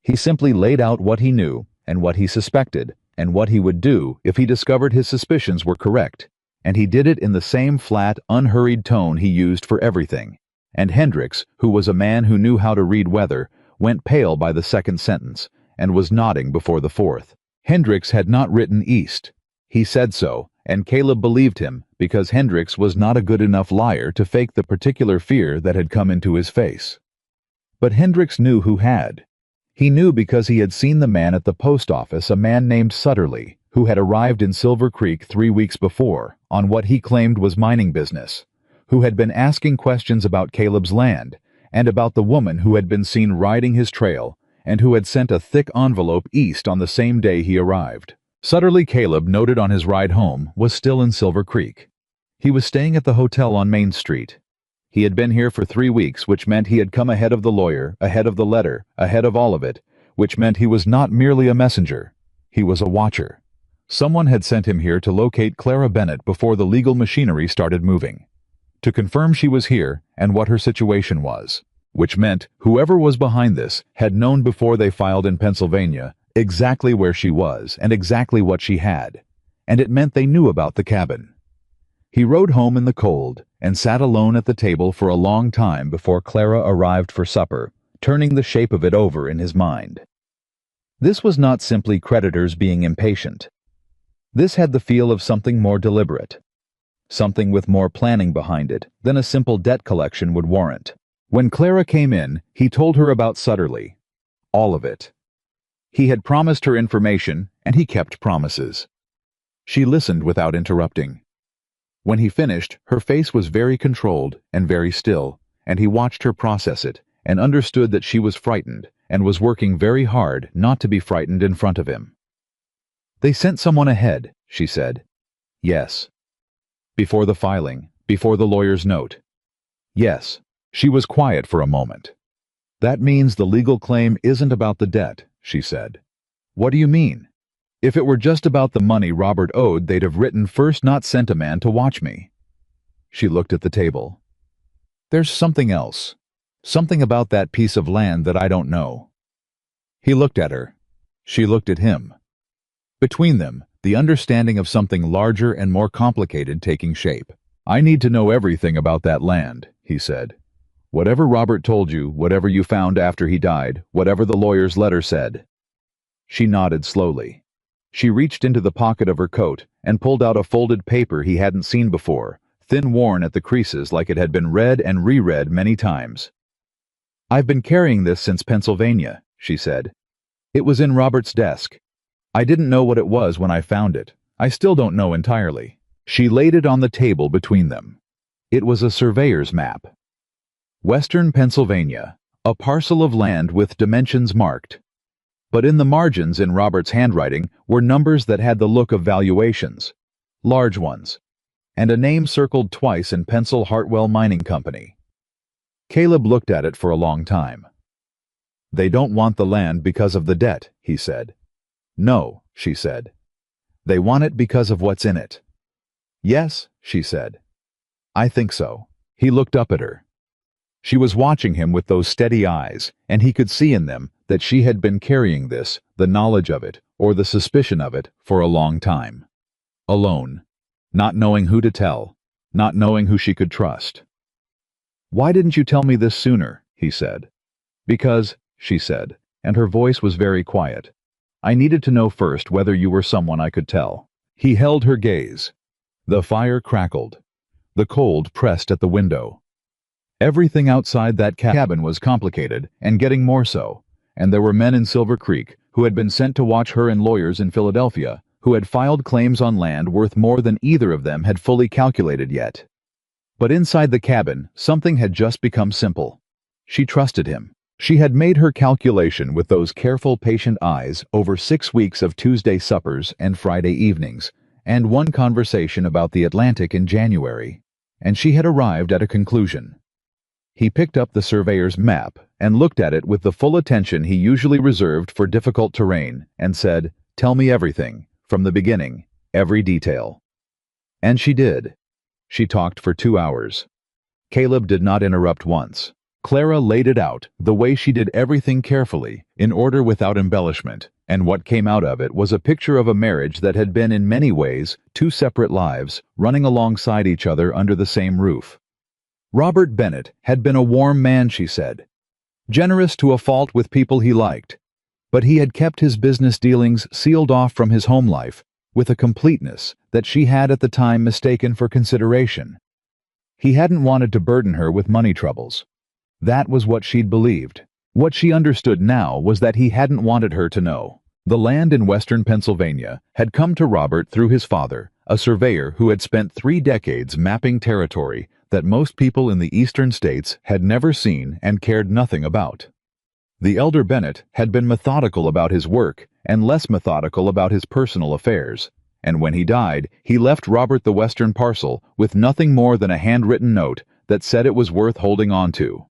He simply laid out what he knew and what he suspected and what he would do if he discovered his suspicions were correct, and he did it in the same flat, unhurried tone he used for everything. And Hendricks, who was a man who knew how to read weather, went pale by the second sentence and was nodding before the fourth. Hendricks had not written east. He said so, and Caleb believed him because Hendricks was not a good enough liar to fake the particular fear that had come into his face. But Hendricks knew who had. He knew because he had seen the man at the post office, a man named Sutterly, who had arrived in Silver Creek 3 weeks before on what he claimed was mining business, who had been asking questions about Caleb's land and about the woman who had been seen riding his trail and who had sent a thick envelope east on the same day he arrived. Sutterly, Caleb noted on his ride home, was still in Silver Creek. He was staying at the hotel on Main Street. He had been here for 3 weeks, which meant he had come ahead of the lawyer, ahead of the letter, ahead of all of it, which meant he was not merely a messenger. He was a watcher. Someone had sent him here to locate Clara Bennett before the legal machinery started moving. To confirm she was here and what her situation was. Which meant whoever was behind this had known before they filed in Pennsylvania exactly where she was and exactly what she had. And it meant they knew about the cabin. He rode home in the cold and sat alone at the table for a long time before Clara arrived for supper, turning the shape of it over in his mind. This was not simply creditors being impatient. This had the feel of something more deliberate. Something with more planning behind it than a simple debt collection would warrant. When Clara came in, he told her about Sutterly. All of it. He had promised her information, and he kept promises. She listened without interrupting. When he finished, her face was very controlled and very still, and he watched her process it and understood that she was frightened and was working very hard not to be frightened in front of him. "They sent someone ahead," she said. "Yes." "Before the filing, before the lawyer's note." "Yes." She was quiet for a moment. "That means the legal claim isn't about the debt," she said. "What do you mean? If it were just about the money Robert owed, they'd have written first, not sent a man to watch me." She looked at the table. "There's something else. Something about that piece of land that I don't know." He looked at her. She looked at him. Between them, the understanding of something larger and more complicated taking shape. "I need to know everything about that land," he said. "Whatever Robert told you, whatever you found after he died, whatever the lawyer's letter said." She nodded slowly. She reached into the pocket of her coat and pulled out a folded paper he hadn't seen before, thin, worn at the creases like it had been read and reread many times. "I've been carrying this since Pennsylvania," she said. "It was in Robert's desk. I didn't know what it was when I found it. I still don't know entirely." She laid it on the table between them. It was a surveyor's map. Western Pennsylvania, a parcel of land with dimensions marked. But in the margins in Robert's handwriting were numbers that had the look of valuations, large ones, and a name circled twice in pencil: Hartwell Mining Company. Caleb looked at it for a long time. "They don't want the land because of the debt," he said. "No," she said. "They want it because of what's in it." "Yes," she said. "I think so." He looked up at her. She was watching him with those steady eyes, and he could see in them that she had been carrying this, the knowledge of it, or the suspicion of it, for a long time. Alone, not knowing who to tell, not knowing who she could trust. "Why didn't you tell me this sooner?" he said. "Because," she said, and her voice was very quiet, "I needed to know first whether you were someone I could tell." He held her gaze. The fire crackled. The cold pressed at the window. Everything outside that cabin was complicated, and getting more so, and there were men in Silver Creek who had been sent to watch her and lawyers in Philadelphia who had filed claims on land worth more than either of them had fully calculated yet. But inside the cabin, something had just become simple. She trusted him. She had made her calculation with those careful, patient eyes over 6 weeks of Tuesday suppers and Friday evenings, and one conversation about the Atlantic in January, and she had arrived at a conclusion. He picked up the surveyor's map and looked at it with the full attention he usually reserved for difficult terrain and said, "Tell me everything, from the beginning, every detail." And she did. She talked for 2 hours. Caleb did not interrupt once. Clara laid it out the way she did everything carefully, in order without embellishment, and what came out of it was a picture of a marriage that had been in many ways 2 separate lives running alongside each other under the same roof. Robert Bennett had been a warm man, she said, generous to a fault with people he liked, but he had kept his business dealings sealed off from his home life with a completeness that she had at the time mistaken for consideration. He hadn't wanted to burden her with money troubles. That was what she'd believed. What she understood now was that he hadn't wanted her to know. The land in western Pennsylvania had come to Robert through his father, a surveyor who had spent 3 decades mapping territory that most people in the eastern states had never seen and cared nothing about. The elder Bennett had been methodical about his work and less methodical about his personal affairs, and when he died, he left Robert the western parcel with nothing more than a handwritten note that said it was worth holding on to.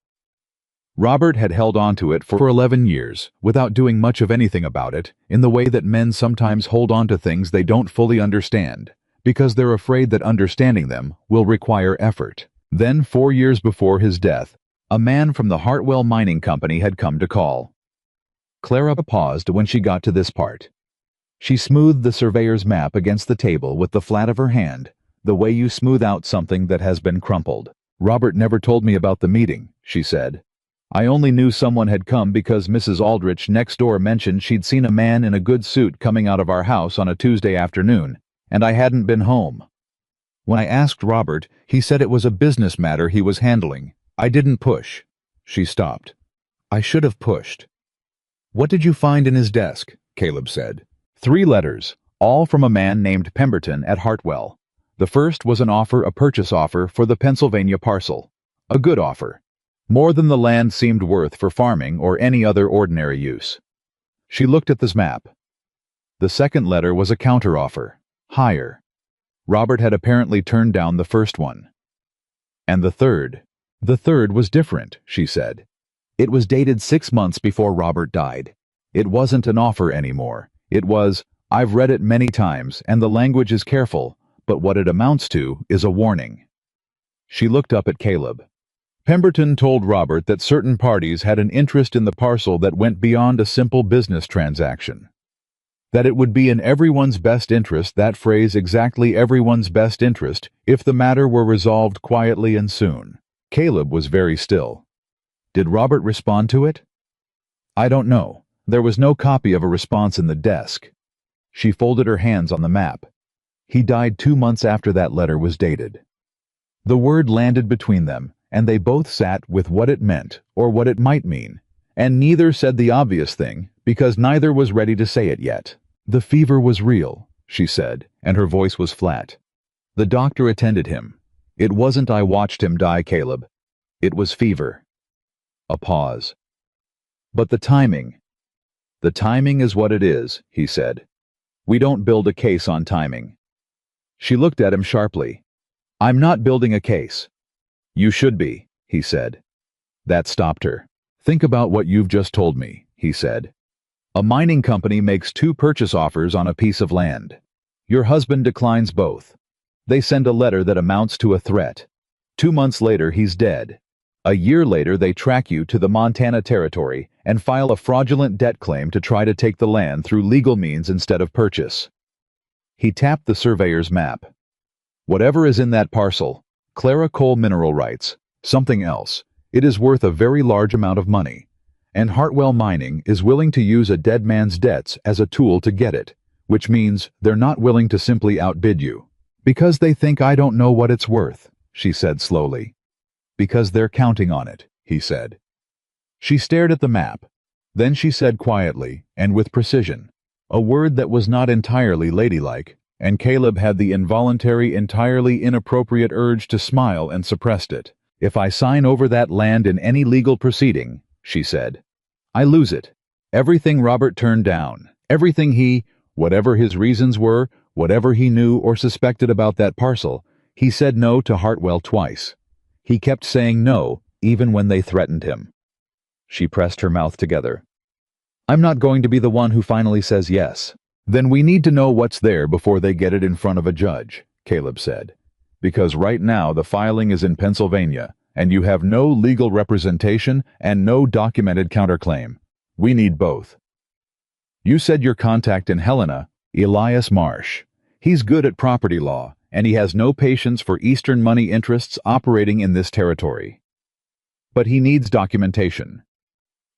Robert had held on to it for 11 years, without doing much of anything about it, in the way that men sometimes hold on to things they don't fully understand, because they're afraid that understanding them will require effort. Then, 4 years before his death, a man from the Hartwell Mining Company had come to call. Clara paused when she got to this part. She smoothed the surveyor's map against the table with the flat of her hand, the way you smooth out something that has been crumpled. "Robert never told me about the meeting," she said. "I only knew someone had come because Mrs. Aldrich next door mentioned she'd seen a man in a good suit coming out of our house on a Tuesday afternoon, and I hadn't been home. When I asked Robert, he said it was a business matter he was handling. I didn't push." She stopped. "I should have pushed." "What did you find in his desk?" Caleb said. 3 letters, all from a man named Pemberton at Hartwell. The first was a purchase offer for the Pennsylvania parcel. A good offer. More than the land seemed worth for farming or any other ordinary use. She looked at this map. The second letter was a counteroffer. Higher. Robert had apparently turned down the first one. And the third? The third was different, she said. It was dated 6 months before Robert died. It wasn't an offer anymore. It was, "I've read it many times, and the language is careful, but what it amounts to is a warning." She looked up at Caleb. Pemberton told Robert that certain parties had an interest in the parcel that went beyond a simple business transaction. That it would be in everyone's best interest, that phrase exactly everyone's best interest, if the matter were resolved quietly and soon. Caleb was very still. Did Robert respond to it? "I don't know. There was no copy of a response in the desk." She folded her hands on the map. "He died 2 months after that letter was dated." The word landed between them, and they both sat with what it meant, or what it might mean, and neither said the obvious thing, because neither was ready to say it yet. "The fever was real," she said, and her voice was flat. "The doctor attended him. It wasn't I watched him die, Caleb. It was fever." A pause. "But the timing." "The timing is what it is," he said. "We don't build a case on timing." She looked at him sharply. "I'm not building a case." "You should be," he said. That stopped her. "Think about what you've just told me," he said. "A mining company makes 2 purchase offers on a piece of land. Your husband declines both. They send a letter that amounts to a threat. 2 months later, he's dead. A year later, they track you to the Montana Territory and file a fraudulent debt claim to try to take the land through legal means instead of purchase." He tapped the surveyor's map. "Whatever is in that parcel, Clara Coal mineral rights, something else, it is worth a very large amount of money. And Hartwell Mining is willing to use a dead man's debts as a tool to get it, which means they're not willing to simply outbid you. Because they think I don't know what it's worth," she said slowly. "Because they're counting on it," he said. She stared at the map. Then she said quietly, and with precision, a word that was not entirely ladylike, and Caleb had the involuntary, entirely inappropriate urge to smile and suppressed it. "If I sign over that land in any legal proceeding," she said, "I lose it. Everything Robert turned down, everything whatever his reasons were, whatever he knew or suspected about that parcel, he said no to Hartwell twice. He kept saying no, even when they threatened him." She pressed her mouth together. "I'm not going to be the one who finally says yes." "Then we need to know what's there before they get it in front of a judge," Caleb said. "Because right now the filing is in Pennsylvania, and you have no legal representation and no documented counterclaim. We need both. You said your contact in Helena, Elias Marsh. He's good at property law, and he has no patience for Eastern money interests operating in this territory. But he needs documentation.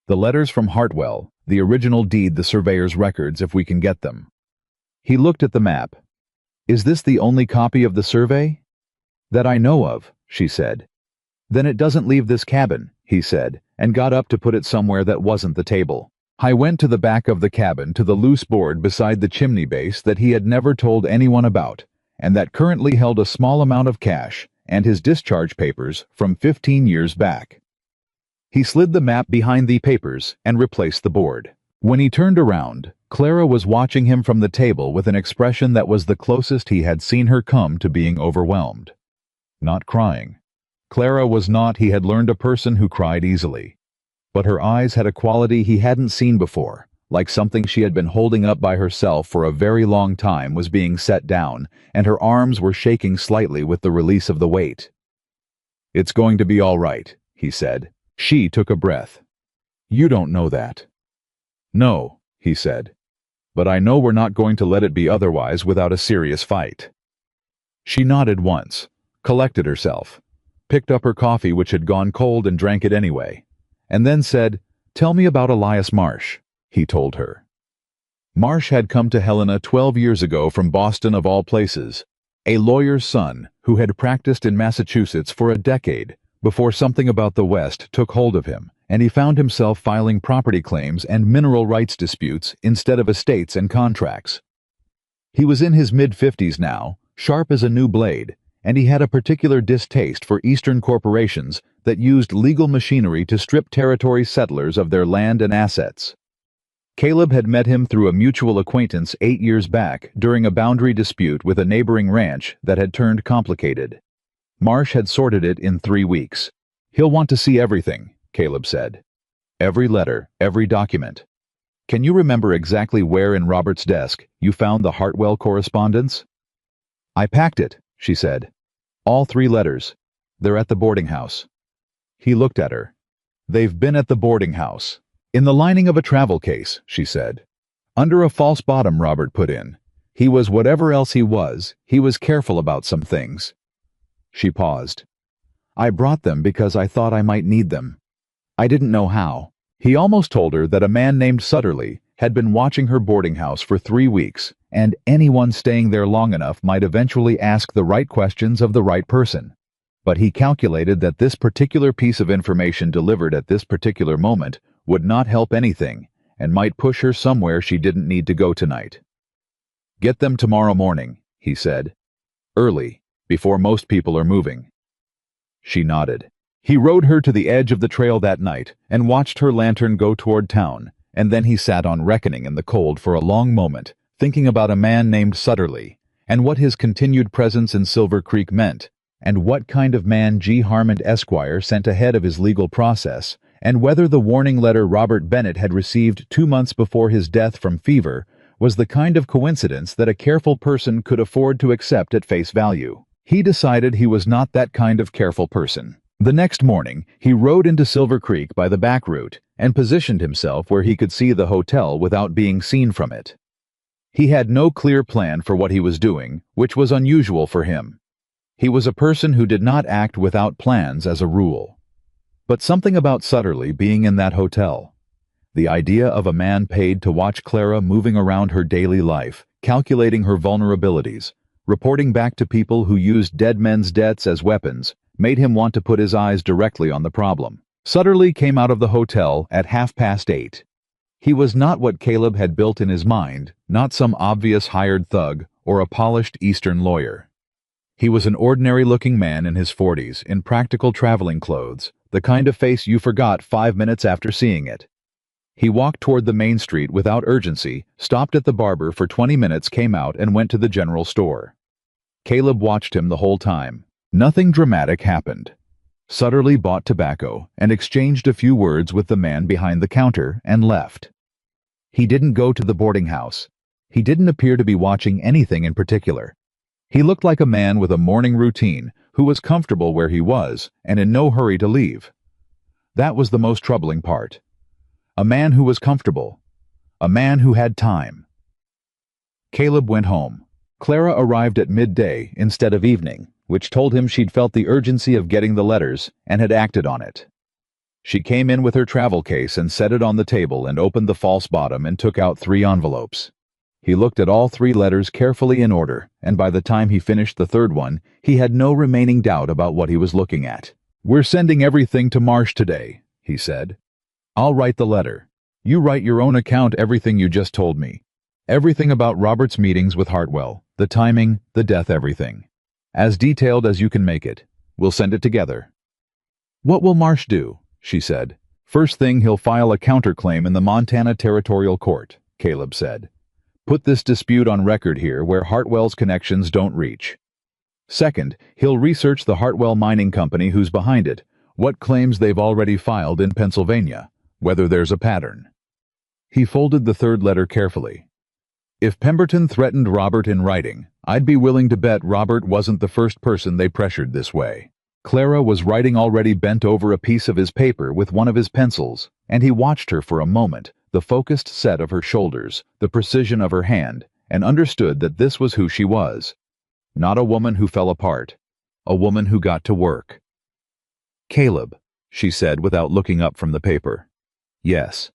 The letters from Hartwell, the original deed, the surveyor's records, if we can get them." He looked at the map. "Is this the only copy of the survey?" "That I know of," she said. "Then it doesn't leave this cabin," he said, and got up to put it somewhere that wasn't the table. I went to the back of the cabin to the loose board beside the chimney base that he had never told anyone about, and that currently held a small amount of cash and his discharge papers from 15 years back. He slid the map behind the papers and replaced the board. When he turned around, Clara was watching him from the table with an expression that was the closest he had seen her come to being overwhelmed. Not crying. Clara was not, he had learned, a person who cried easily. But her eyes had a quality he hadn't seen before, like something she had been holding up by herself for a very long time was being set down, and her arms were shaking slightly with the release of the weight. "It's going to be all right," he said. She took a breath. "You don't know that." "No," he said. "But I know we're not going to let it be otherwise without a serious fight." She nodded once, collected herself, picked up her coffee which had gone cold and drank it anyway, and then said, "Tell me about Elias Marsh," he told her. Marsh had come to Helena 12 years ago from Boston of all places, a lawyer's son who had practiced in Massachusetts for a decade before something about the West took hold of him, and he found himself filing property claims and mineral rights disputes instead of estates and contracts. He was in his mid-50s now, sharp as a new blade, and he had a particular distaste for Eastern corporations that used legal machinery to strip territory settlers of their land and assets. Caleb had met him through a mutual acquaintance 8 years back during a boundary dispute with a neighboring ranch that had turned complicated. Marsh had sorted it in 3 weeks. "He'll want to see everything," Caleb said. "Every letter, every document. Can you remember exactly where in Robert's desk you found the Hartwell correspondence?" "I packed it," she said. "All 3 letters. They're at the boarding house." He looked at her. "They've been at the boarding house. In the lining of a travel case," she said. "Under a false bottom," Robert put in. "He was whatever else he was careful about some things." She paused. "I brought them because I thought I might need them. I didn't know how." He almost told her that a man named Sutterly had been watching her boarding house for 3 weeks, and anyone staying there long enough might eventually ask the right questions of the right person. But he calculated that this particular piece of information delivered at this particular moment would not help anything, and might push her somewhere she didn't need to go tonight. "Get them tomorrow morning," he said. "Early, before most people are moving." She nodded. He rode her to the edge of the trail that night and watched her lantern go toward town, and then he sat on reckoning in the cold for a long moment, thinking about a man named Sutterly, and what his continued presence in Silver Creek meant, and what kind of man G. Harmond Esquire sent ahead of his legal process, and whether the warning letter Robert Bennett had received 2 months before his death from fever was the kind of coincidence that a careful person could afford to accept at face value. He decided he was not that kind of careful person. The next morning, he rode into Silver Creek by the back route and positioned himself where he could see the hotel without being seen from it. He had no clear plan for what he was doing, which was unusual for him. He was a person who did not act without plans as a rule. But something about Sutterly being in that hotel, the idea of a man paid to watch Clara moving around her daily life, calculating her vulnerabilities, reporting back to people who used dead men's debts as weapons, made him want to put his eyes directly on the problem. Sutterly came out of the hotel at 8:30. He was not what Caleb had built in his mind, not some obvious hired thug or a polished Eastern lawyer. He was an ordinary-looking man in his 40s, in practical traveling clothes, the kind of face you forgot 5 minutes after seeing it. He walked toward the main street without urgency, stopped at the barber for 20 minutes, came out, and went to the general store. Caleb watched him the whole time. Nothing dramatic happened. Sutterly bought tobacco and exchanged a few words with the man behind the counter and left. He didn't go to the boarding house. He didn't appear to be watching anything in particular. He looked like a man with a morning routine who was comfortable where he was and in no hurry to leave. That was the most troubling part. A man who was comfortable. A man who had time. Caleb went home. Clara arrived at midday instead of evening, which told him she'd felt the urgency of getting the letters and had acted on it. She came in with her travel case and set it on the table and opened the false bottom and took out 3 envelopes. He looked at all 3 letters carefully in order, and by the time he finished the 3rd one, he had no remaining doubt about what he was looking at. "We're sending everything to Marsh today," he said. "I'll write the letter. You write your own account, everything you just told me. Everything about Robert's meetings with Hartwell, the timing, the death, everything. As detailed as you can make it. We'll send it together." "What will Marsh do?" she said. "First thing, he'll file a counterclaim in the Montana Territorial Court," Caleb said. "Put this dispute on record here where Hartwell's connections don't reach." Second, he'll research the Hartwell Mining Company who's behind it, what claims they've already filed in Pennsylvania, whether there's a pattern. He folded the third letter carefully. If Pemberton threatened Robert in writing, I'd be willing to bet Robert wasn't the first person they pressured this way. Clara was writing already bent over a piece of his paper with one of his pencils, and he watched her for a moment, the focused set of her shoulders, the precision of her hand, and understood that this was who she was. Not a woman who fell apart. A woman who got to work. "Caleb," she said without looking up from the paper. "Yes."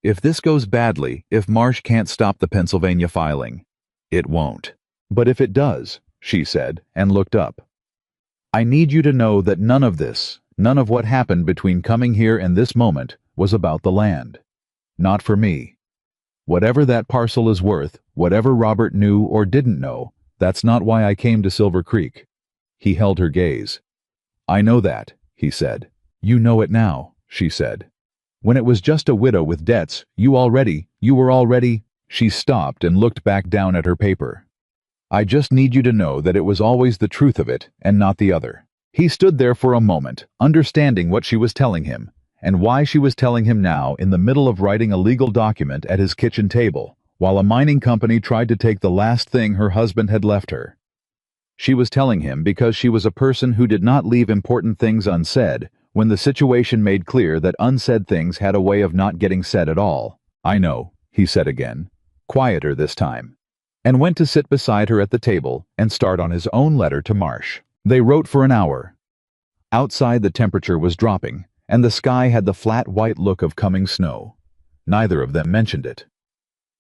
"If this goes badly, if Marsh can't stop the Pennsylvania filing." "It won't." "But if it does," she said, and looked up. "I need you to know that none of this, none of what happened between coming here and this moment, was about the land. Not for me. Whatever that parcel is worth, whatever Robert knew or didn't know, that's not why I came to Silver Creek." He held her gaze. "I know that," he said. "You know it now," she said. "When it was just a widow with debts, you were already—" She stopped and looked back down at her paper. "I just need you to know that it was always the truth of it, and not the other." He stood there for a moment, understanding what she was telling him, and why she was telling him now in the middle of writing a legal document at his kitchen table, while a mining company tried to take the last thing her husband had left her. She was telling him because she was a person who did not leave important things unsaid, when the situation made clear that unsaid things had a way of not getting said at all. "I know," he said again, quieter this time, and went to sit beside her at the table and start on his own letter to Marsh. They wrote for an hour. Outside the temperature was dropping, and the sky had the flat white look of coming snow. Neither of them mentioned it.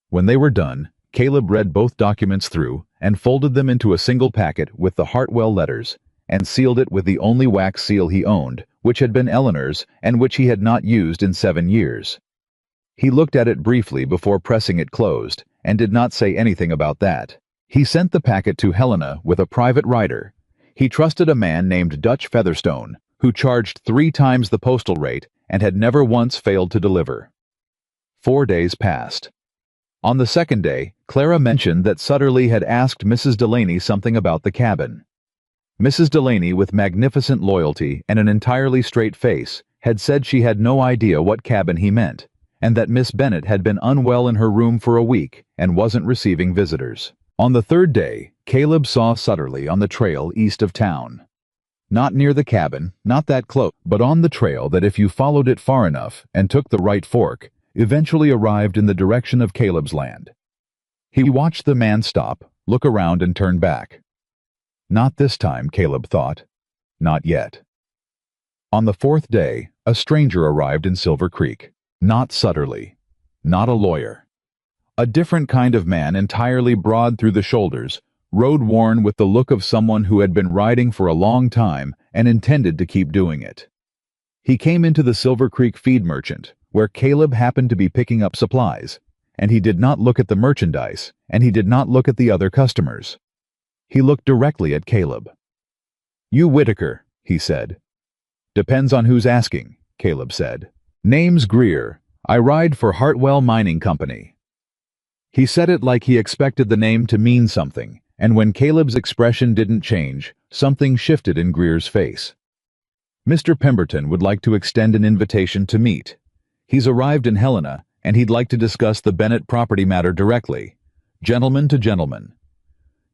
When they were done, Caleb read both documents through and folded them into a single packet with the Hartwell letters, and sealed it with the only wax seal he owned, which had been Eleanor's and which he had not used in 7 years. He looked at it briefly before pressing it closed, and did not say anything about that. He sent the packet to Helena with a private rider. He trusted a man named Dutch Featherstone, who charged 3 times the postal rate and had never once failed to deliver. 4 days passed. On the second day, Clara mentioned that Sutterly had asked Mrs. Delaney something about the cabin. Mrs. Delaney, with magnificent loyalty and an entirely straight face, had said she had no idea what cabin he meant, and that Miss Bennet had been unwell in her room for a week and wasn't receiving visitors. On the third day, Caleb saw Sutterly on the trail east of town. Not near the cabin, not that close, but on the trail that if you followed it far enough and took the right fork, eventually arrived in the direction of Caleb's land. He watched the man stop, look around and turn back. Not this time, Caleb thought. Not yet. On the 4th day, a stranger arrived in Silver Creek. Not Sutterly. Not a lawyer. A different kind of man, entirely broad through the shoulders, road-worn with the look of someone who had been riding for a long time and intended to keep doing it. He came into the Silver Creek feed merchant, where Caleb happened to be picking up supplies, and he did not look at the merchandise, and he did not look at the other customers. He looked directly at Caleb. "You Whitaker," he said. "Depends on who's asking," Caleb said. "Name's Greer. I ride for Hartwell Mining Company." He said it like he expected the name to mean something, and when Caleb's expression didn't change, something shifted in Greer's face. "Mr. Pemberton would like to extend an invitation to meet. He's arrived in Helena, and he'd like to discuss the Bennett property matter directly. Gentleman to gentleman."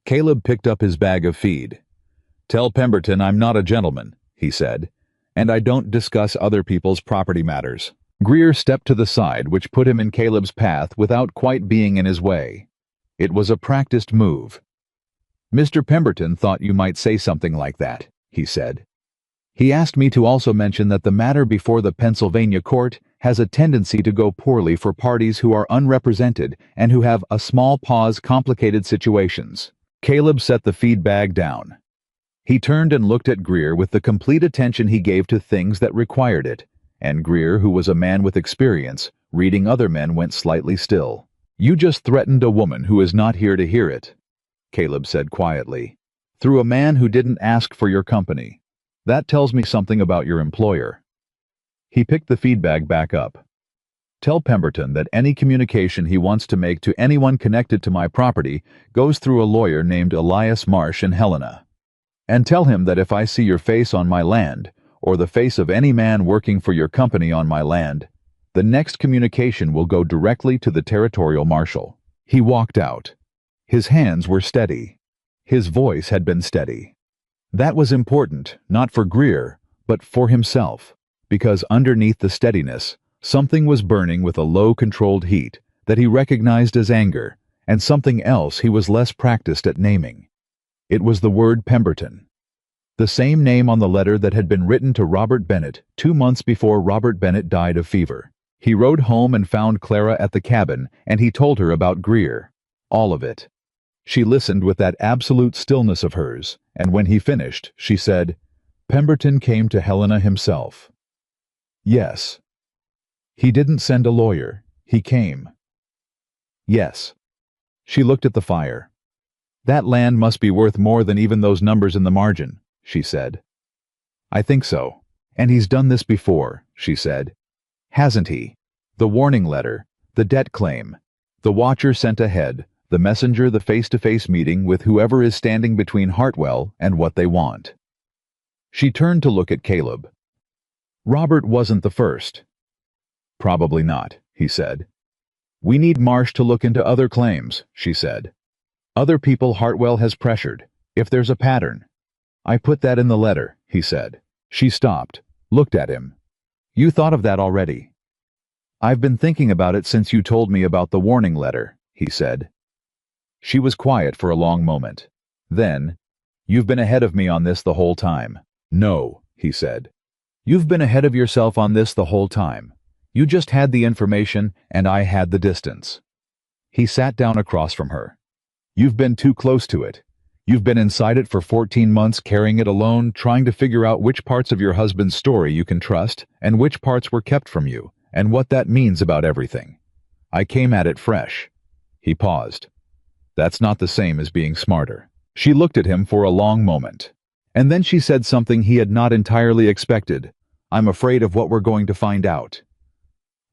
Caleb picked up his bag of feed. "Tell Pemberton I'm not a gentleman," he said, "and I don't discuss other people's property matters." Greer stepped to the side, which put him in Caleb's path without quite being in his way. It was a practiced move. "Mr. Pemberton thought you might say something like that," he said. "He asked me to also mention that the matter before the Pennsylvania court has a tendency to go poorly for parties who are unrepresented and who have a small pause complicated situations." Caleb set the feed bag down. He turned and looked at Greer with the complete attention he gave to things that required it, and Greer, who was a man with experience, reading other men, went slightly still. "You just threatened a woman who is not here to hear it," Caleb said quietly, "through a man who didn't ask for your company. That tells me something about your employer." He picked the feed bag back up. "Tell Pemberton that any communication he wants to make to anyone connected to my property goes through a lawyer named Elias Marsh in Helena." And tell him that if I see your face on my land, or the face of any man working for your company on my land, the next communication will go directly to the territorial marshal." He walked out. His hands were steady. His voice had been steady. That was important, not for Greer, but for himself, because underneath the steadiness, something was burning with a low, controlled heat that he recognized as anger, and something else he was less practiced at naming. It was the word Pemberton. The same name on the letter that had been written to Robert Bennett 2 months before Robert Bennett died of fever. He rode home and found Clara at the cabin, and he told her about Greer. All of it. She listened with that absolute stillness of hers, and when he finished, she said, "Pemberton came to Helena himself." "Yes." "He didn't send a lawyer. He came." "Yes." She looked at the fire. "That land must be worth more than even those numbers in the margin," she said. "I think so. And he's done this before," she said. "Hasn't he? The warning letter, the debt claim, the watcher sent ahead, the messenger, the face-to-face meeting with whoever is standing between Hartwell and what they want." She turned to look at Caleb. "Robert wasn't the first." "Probably not," he said. "We need Marsh to look into other claims," she said. "Other people Hartwell has pressured, if there's a pattern." "I put that in the letter," he said. She stopped, looked at him. "You thought of that already?" "I've been thinking about it since you told me about the warning letter," he said. She was quiet for a long moment. Then, "You've been ahead of me on this the whole time." "No," he said. "You've been ahead of yourself on this the whole time. You just had the information, and I had the distance." He sat down across from her. "You've been too close to it. You've been inside it for 14 months, carrying it alone, trying to figure out which parts of your husband's story you can trust, and which parts were kept from you, and what that means about everything. I came at it fresh." He paused. "That's not the same as being smarter." She looked at him for a long moment. And then she said something he had not entirely expected. "I'm afraid of what we're going to find out."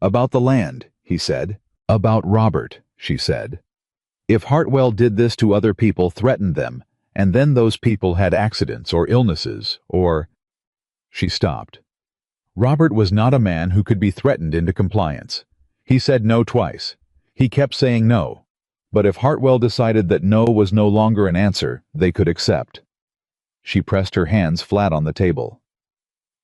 "About the land," he said. "About Robert," she said. "If Hartwell did this to other people, threatened them, and then those people had accidents or illnesses, or—" She stopped. Robert was not a man who could be threatened into compliance. He said no twice. He kept saying no. But if Hartwell decided that no was no longer an answer, they could accept. She pressed her hands flat on the table.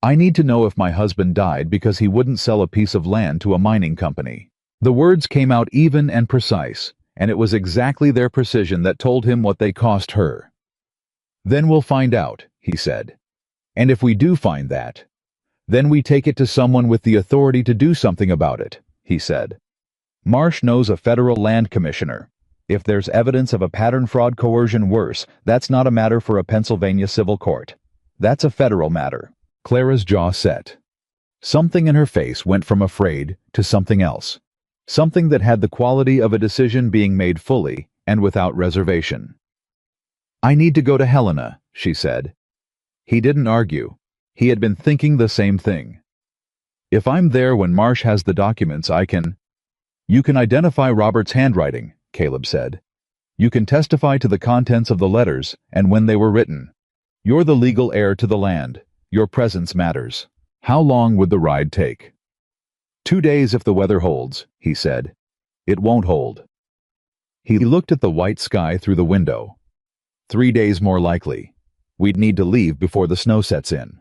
"I need to know if my husband died because he wouldn't sell a piece of land to a mining company." The words came out even and precise, and it was exactly their precision that told him what they cost her. "Then we'll find out," he said. "And if we do find that, then we take it to someone with the authority to do something about it," he said. "Marsh knows a federal land commissioner. If there's evidence of a pattern fraud coercion worse, that's not a matter for a Pennsylvania civil court. That's a federal matter." Clara's jaw set. Something in her face went from afraid to something else. Something that had the quality of a decision being made fully and without reservation. "I need to go to Helena," she said. He didn't argue. He had been thinking the same thing. "If I'm there when Marsh has the documents, I can—" "You can identify Robert's handwriting," Caleb said. "You can testify to the contents of the letters and when they were written. You're the legal heir to the land. Your presence matters." How long would the ride take? 2 days if the weather holds, he said. It won't hold. He looked at the white sky through the window. 3 days more likely. We'd need to leave before the snow sets in.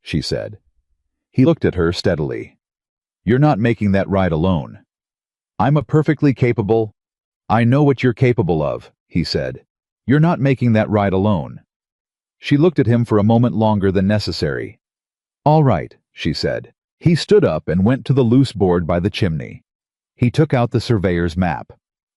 She said. He looked at her steadily. You're not making that ride alone. I'm a perfectly capable— I know what you're capable of, he said. You're not making that ride alone. She looked at him for a moment longer than necessary. All right, she said. He stood up and went to the loose board by the chimney. He took out the surveyor's map.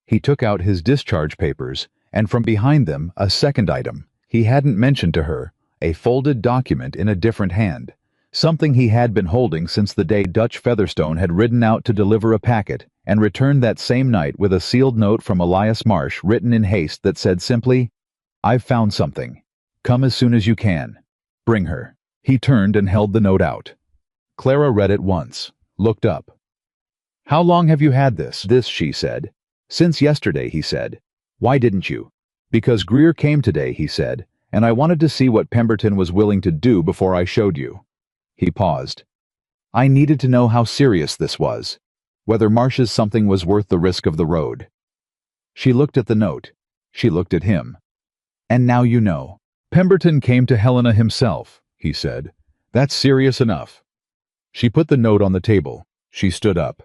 He took out his discharge papers, and from behind them a second item he hadn't mentioned to her, a folded document in a different hand, something he had been holding since the day Dutch Featherstone had ridden out to deliver a packet and returned that same night with a sealed note from Elias Marsh written in haste that said simply, I've found something. Come as soon as you can. Bring her. He turned and held the note out. Clara read it once, looked up. How long have you had this? This, she said. Since yesterday, he said. Why didn't you? Because Greer came today, he said, and I wanted to see what Pemberton was willing to do before I showed you." He paused. I needed to know how serious this was, whether Marsh's something was worth the risk of the road. She looked at the note. She looked at him. "And now you know. Pemberton came to Helena himself," he said. "That's serious enough." She put the note on the table. She stood up.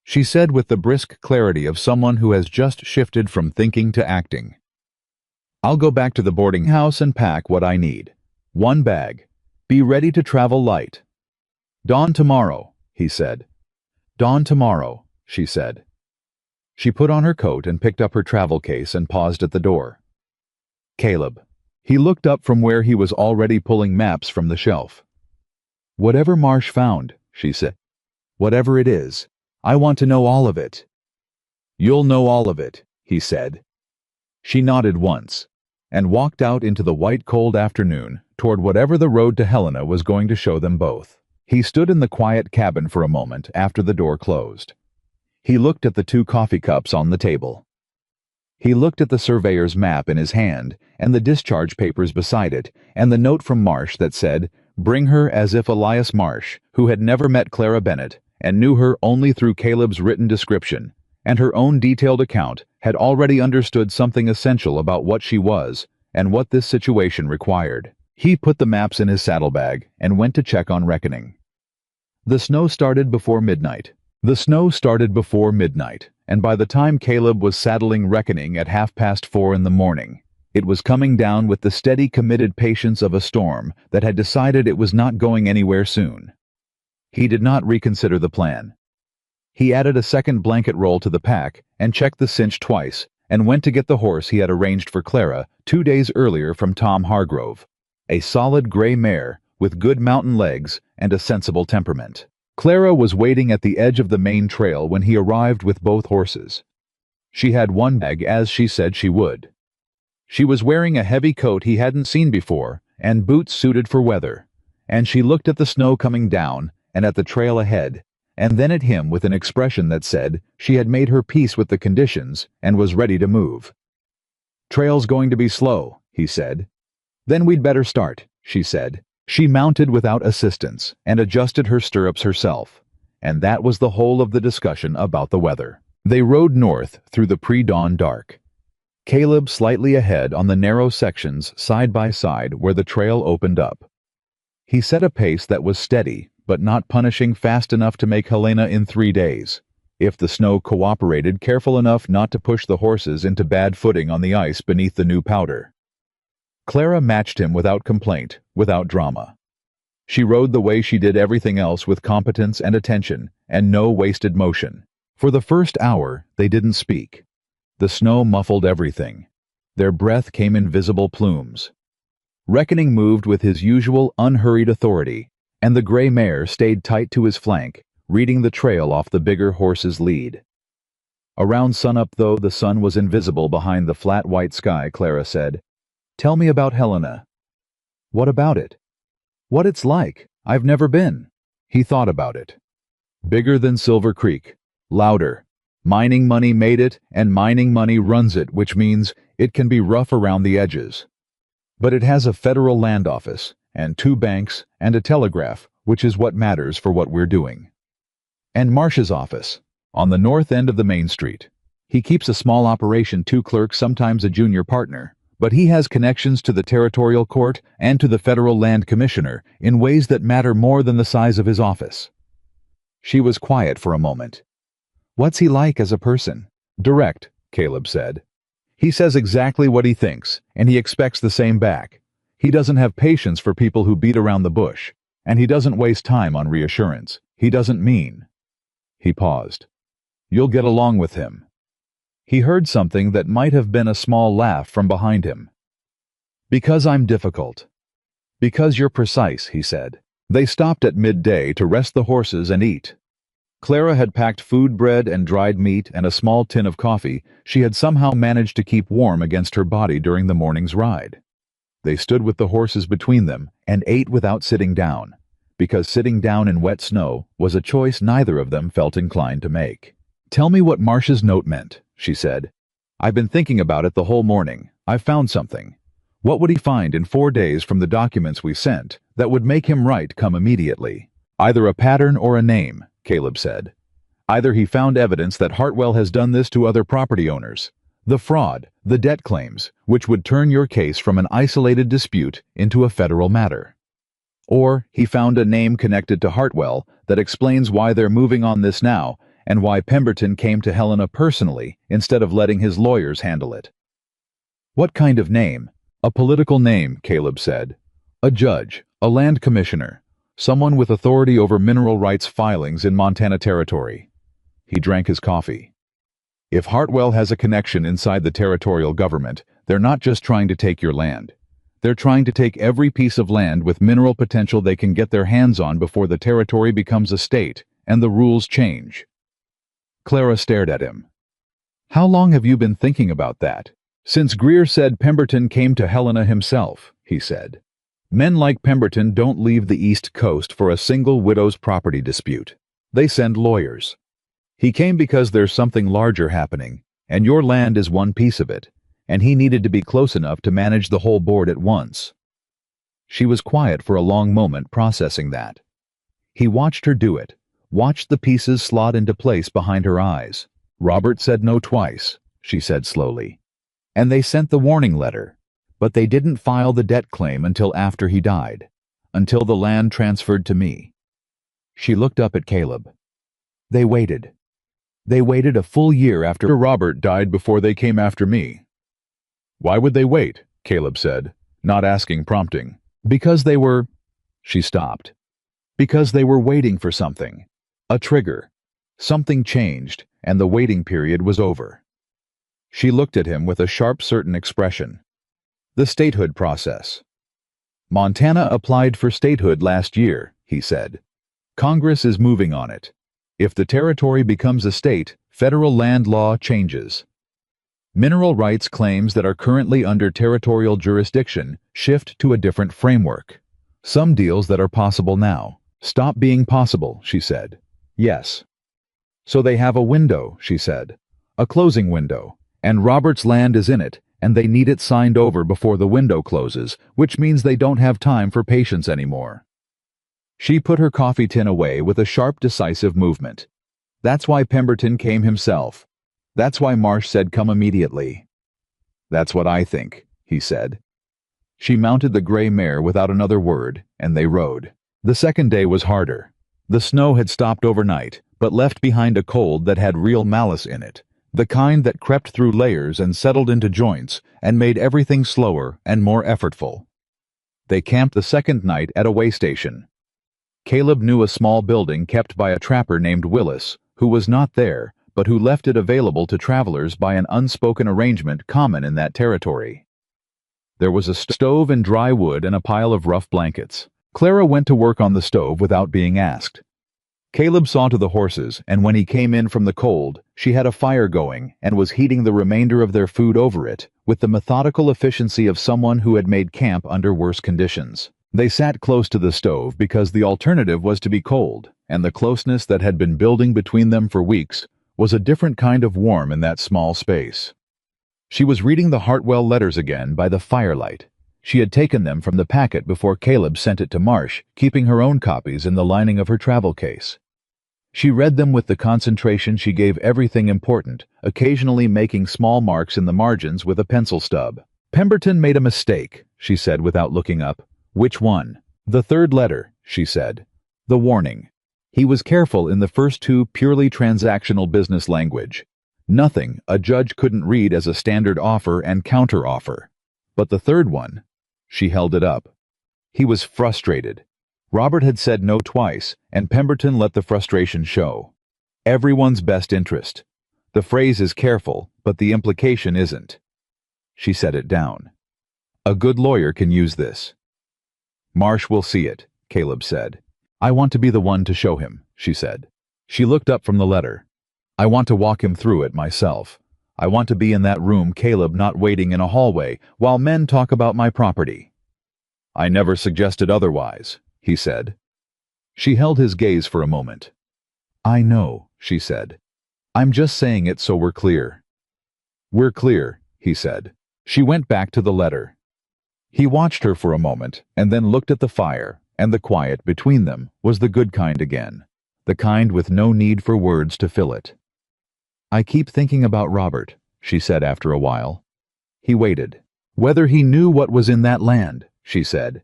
She said with the brisk clarity of someone who has just shifted from thinking to acting, "I'll go back to the boarding house and pack what I need. 1 bag. Be ready to travel light." "Dawn tomorrow," he said. "Dawn tomorrow," she said. She put on her coat and picked up her travel case and paused at the door. "Caleb." He looked up from where he was already pulling maps from the shelf. "Whatever Marsh found," she said. "Whatever it is, I want to know all of it." "You'll know all of it," he said. She nodded once, and walked out into the white cold afternoon toward whatever the road to Helena was going to show them both. He stood in the quiet cabin for a moment after the door closed. He looked at the 2 coffee cups on the table. He looked at the surveyor's map in his hand and the discharge papers beside it and the note from Marsh that said, "Bring her as if Elias Marsh, who had never met Clara Bennett and knew her only through Caleb's written description and her own detailed account, had already understood something essential about what she was and what this situation required." He put the maps in his saddlebag and went to check on reckoning. The snow started before midnight. And by the time Caleb was saddling reckoning at 4:30 in the morning, it was coming down with the steady, committed patience of a storm that had decided it was not going anywhere soon. He did not reconsider the plan. He added a second blanket roll to the pack and checked the cinch twice and went to get the horse he had arranged for Clara 2 days earlier from Tom Hargrove, a solid gray mare with good mountain legs and a sensible temperament. Clara was waiting at the edge of the main trail when he arrived with both horses. She had 1 bag as she said she would. She was wearing a heavy coat he hadn't seen before and boots suited for weather, and she looked at the snow coming down and at the trail ahead, and then at him with an expression that said she had made her peace with the conditions and was ready to move. "Trail's going to be slow," he said. "Then we'd better start," she said. She mounted without assistance and adjusted her stirrups herself, and that was the whole of the discussion about the weather. They rode north through the pre-dawn dark. Caleb slightly ahead on the narrow sections side by side where the trail opened up. He set a pace that was steady, but not punishing fast enough to make Helena in 3 days, if the snow cooperated, careful enough not to push the horses into bad footing on the ice beneath the new powder. Clara matched him without complaint, without drama. She rode the way she did everything else with competence and attention, and no wasted motion. For the first hour, they didn't speak. The snow muffled everything. Their breath came in visible plumes. Reckoning moved with his usual unhurried authority, and the gray mare stayed tight to his flank, reading the trail off the bigger horse's lead. Around sunup, though the sun was invisible behind the flat white sky, Clara said, "Tell me about Helena." "What about it?" "What it's like. I've never been." He thought about it. "Bigger than Silver Creek. Louder. Mining money made it, and mining money runs it, which means it can be rough around the edges. But it has a federal land office, and 2 banks, and a telegraph, which is what matters for what we're doing. And Marsh's office, on the north end of the main street. He keeps a small operation, 2 clerks, sometimes a junior partner, but he has connections to the territorial court and to the federal land commissioner in ways that matter more than the size of his office." She was quiet for a moment. "What's he like as a person?" "Direct," Caleb said. "He says exactly what he thinks, and he expects the same back. He doesn't have patience for people who beat around the bush, and he doesn't waste time on reassurance. He doesn't mean." He paused. "You'll get along with him." He heard something that might have been a small laugh from behind him. "Because I'm difficult." "Because you're precise," he said. They stopped at midday to rest the horses and eat. Clara had packed food, bread and dried meat and a small tin of coffee she had somehow managed to keep warm against her body during the morning's ride. They stood with the horses between them and ate without sitting down, because sitting down in wet snow was a choice neither of them felt inclined to make. "Tell me what Marsh's note meant," she said. "I've been thinking about it the whole morning. I've found something. What would he find in 4 days from the documents we sent that would make him write come immediately? Either a pattern or a name, Caleb said. Either he found evidence that Hartwell has done this to other property owners, the fraud, the debt claims, which would turn your case from an isolated dispute into a federal matter. Or he found a name connected to Hartwell that explains why they're moving on this now and why Pemberton came to Helena personally instead of letting his lawyers handle it. What kind of name? A political name, Caleb said. A judge, a land commissioner, someone with authority over mineral rights filings in Montana Territory. He drank his coffee. If Hartwell has a connection inside the territorial government, they're not just trying to take your land. They're trying to take every piece of land with mineral potential they can get their hands on before the territory becomes a state and the rules change. Clara stared at him. How long have you been thinking about that? Since Greer said Pemberton came to Helena himself, he said. Men like Pemberton don't leave the East Coast for a single widow's property dispute. They send lawyers. He came because there's something larger happening, and your land is one piece of it, and he needed to be close enough to manage the whole board at once. She was quiet for a long moment, processing that. He watched her do it, watched the pieces slot into place behind her eyes. Robert said no twice, she said slowly. And they sent the warning letter, but they didn't file the debt claim until after he died, until the land transferred to me. She looked up at Caleb. They waited. They waited a full year after Robert died before they came after me. Why would they wait? Caleb said, not asking, prompting. Because they were... She stopped. Because they were waiting for something. A trigger. Something changed, and the waiting period was over. She looked at him with a sharp, certain expression. The statehood process. Montana applied for statehood last year, he said. Congress is moving on it. If the territory becomes a state, federal land law changes. Mineral rights claims that are currently under territorial jurisdiction shift to a different framework. Some deals that are possible now stop being possible, she said. Yes. So they have a window, she said. A closing window, and Robert's land is in it, and they need it signed over before the window closes, which means they don't have time for patience anymore. She put her coffee tin away with a sharp, decisive movement. That's why Pemberton came himself. That's why Marsh said come immediately. That's what I think, he said. She mounted the gray mare without another word, and they rode. The second day was harder. The snow had stopped overnight, but left behind a cold that had real malice in it, the kind that crept through layers and settled into joints and made everything slower and more effortful. They camped the second night at a way station. Caleb knew a small building kept by a trapper named Willis, who was not there, but who left it available to travelers by an unspoken arrangement common in that territory. There was a stove and dry wood and a pile of rough blankets. Clara went to work on the stove without being asked. Caleb saw to the horses, and when he came in from the cold, she had a fire going and was heating the remainder of their food over it, with the methodical efficiency of someone who had made camp under worse conditions. They sat close to the stove because the alternative was to be cold, and the closeness that had been building between them for weeks was a different kind of warm in that small space. She was reading the Hartwell letters again by the firelight. She had taken them from the packet before Caleb sent it to Marsh, keeping her own copies in the lining of her travel case. She read them with the concentration she gave everything important, occasionally making small marks in the margins with a pencil stub. Pemberton made a mistake, she said without looking up. Which one? The third letter, she said. The warning. He was careful in the first two purely transactional business language. Nothing a judge couldn't read as a standard offer and counter-offer. But the third one, she held it up. He was frustrated. Robert had said no twice, and Pemberton let the frustration show. Everyone's best interest. The phrase is careful, but the implication isn't. She set it down. A good lawyer can use this. Marsh will see it, Caleb said. I want to be the one to show him, she said. She looked up from the letter. I want to walk him through it myself. I want to be in that room, Caleb, not waiting in a hallway while men talk about my property. I never suggested otherwise, he said. She held his gaze for a moment. I know, she said. I'm just saying it so we're clear. We're clear, he said. She went back to the letter. He watched her for a moment and then looked at the fire, and the quiet between them was the good kind again, the kind with no need for words to fill it. "I keep thinking about Robert," she said after a while. He waited. "Whether he knew what was in that land," she said.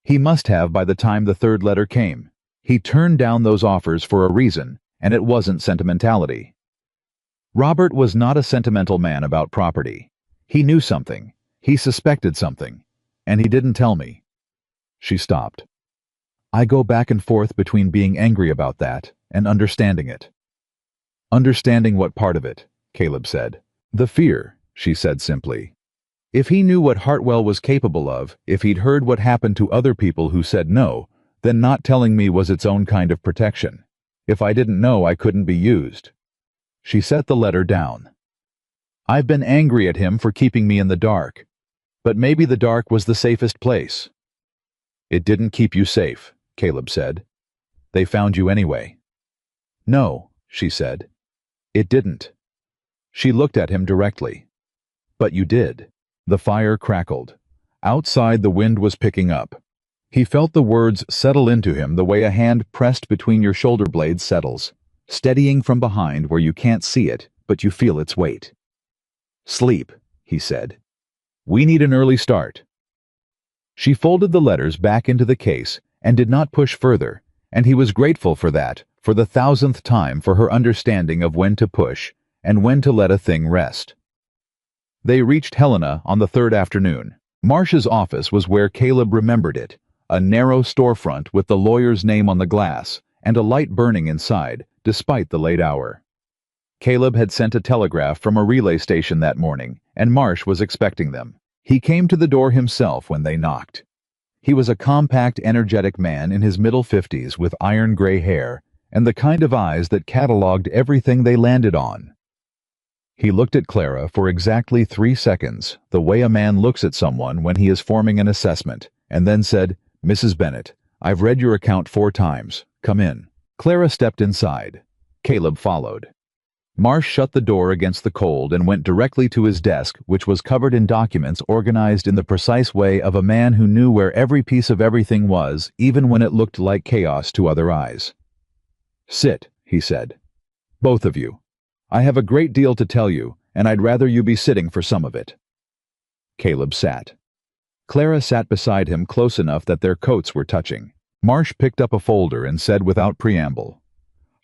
"He must have by the time the third letter came. He turned down those offers for a reason, and it wasn't sentimentality." Robert was not a sentimental man about property. He knew something. He suspected something. And he didn't tell me. She stopped. "I go back and forth between being angry about that and understanding it." "Understanding what part of it?" Caleb said. "The fear," she said simply. "If he knew what Hartwell was capable of, if he'd heard what happened to other people who said no, then not telling me was its own kind of protection. If I didn't know, I couldn't be used." She set the letter down. "I've been angry at him for keeping me in the dark. But maybe the dark was the safest place." "It didn't keep you safe," Caleb said. "They found you anyway." "No," she said. "It didn't." She looked at him directly. "But you did." The fire crackled. Outside, the wind was picking up. He felt the words settle into him the way a hand pressed between your shoulder blades settles, steadying from behind where you can't see it, but you feel its weight. "Sleep," he said. "We need an early start." She folded the letters back into the case and did not push further, and he was grateful for that, for the 1,000th time, for her understanding of when to push and when to let a thing rest. They reached Helena on the third afternoon. Marsh's office was where Caleb remembered it, a narrow storefront with the lawyer's name on the glass and a light burning inside, despite the late hour. Caleb had sent a telegraph from a relay station that morning, and Marsh was expecting them. He came to the door himself when they knocked. He was a compact, energetic man in his middle 50s with iron gray hair and the kind of eyes that cataloged everything they landed on. He looked at Clara for exactly 3 seconds, the way a man looks at someone when he is forming an assessment, and then said, "Mrs. Bennett, I've read your account 4 times. Come in." Clara stepped inside. Caleb followed. Marsh shut the door against the cold and went directly to his desk, which was covered in documents organized in the precise way of a man who knew where every piece of everything was, even when it looked like chaos to other eyes. "Sit," he said. "Both of you. I have a great deal to tell you, and I'd rather you be sitting for some of it." Caleb sat. Clara sat beside him close enough that their coats were touching. Marsh picked up a folder and said without preamble,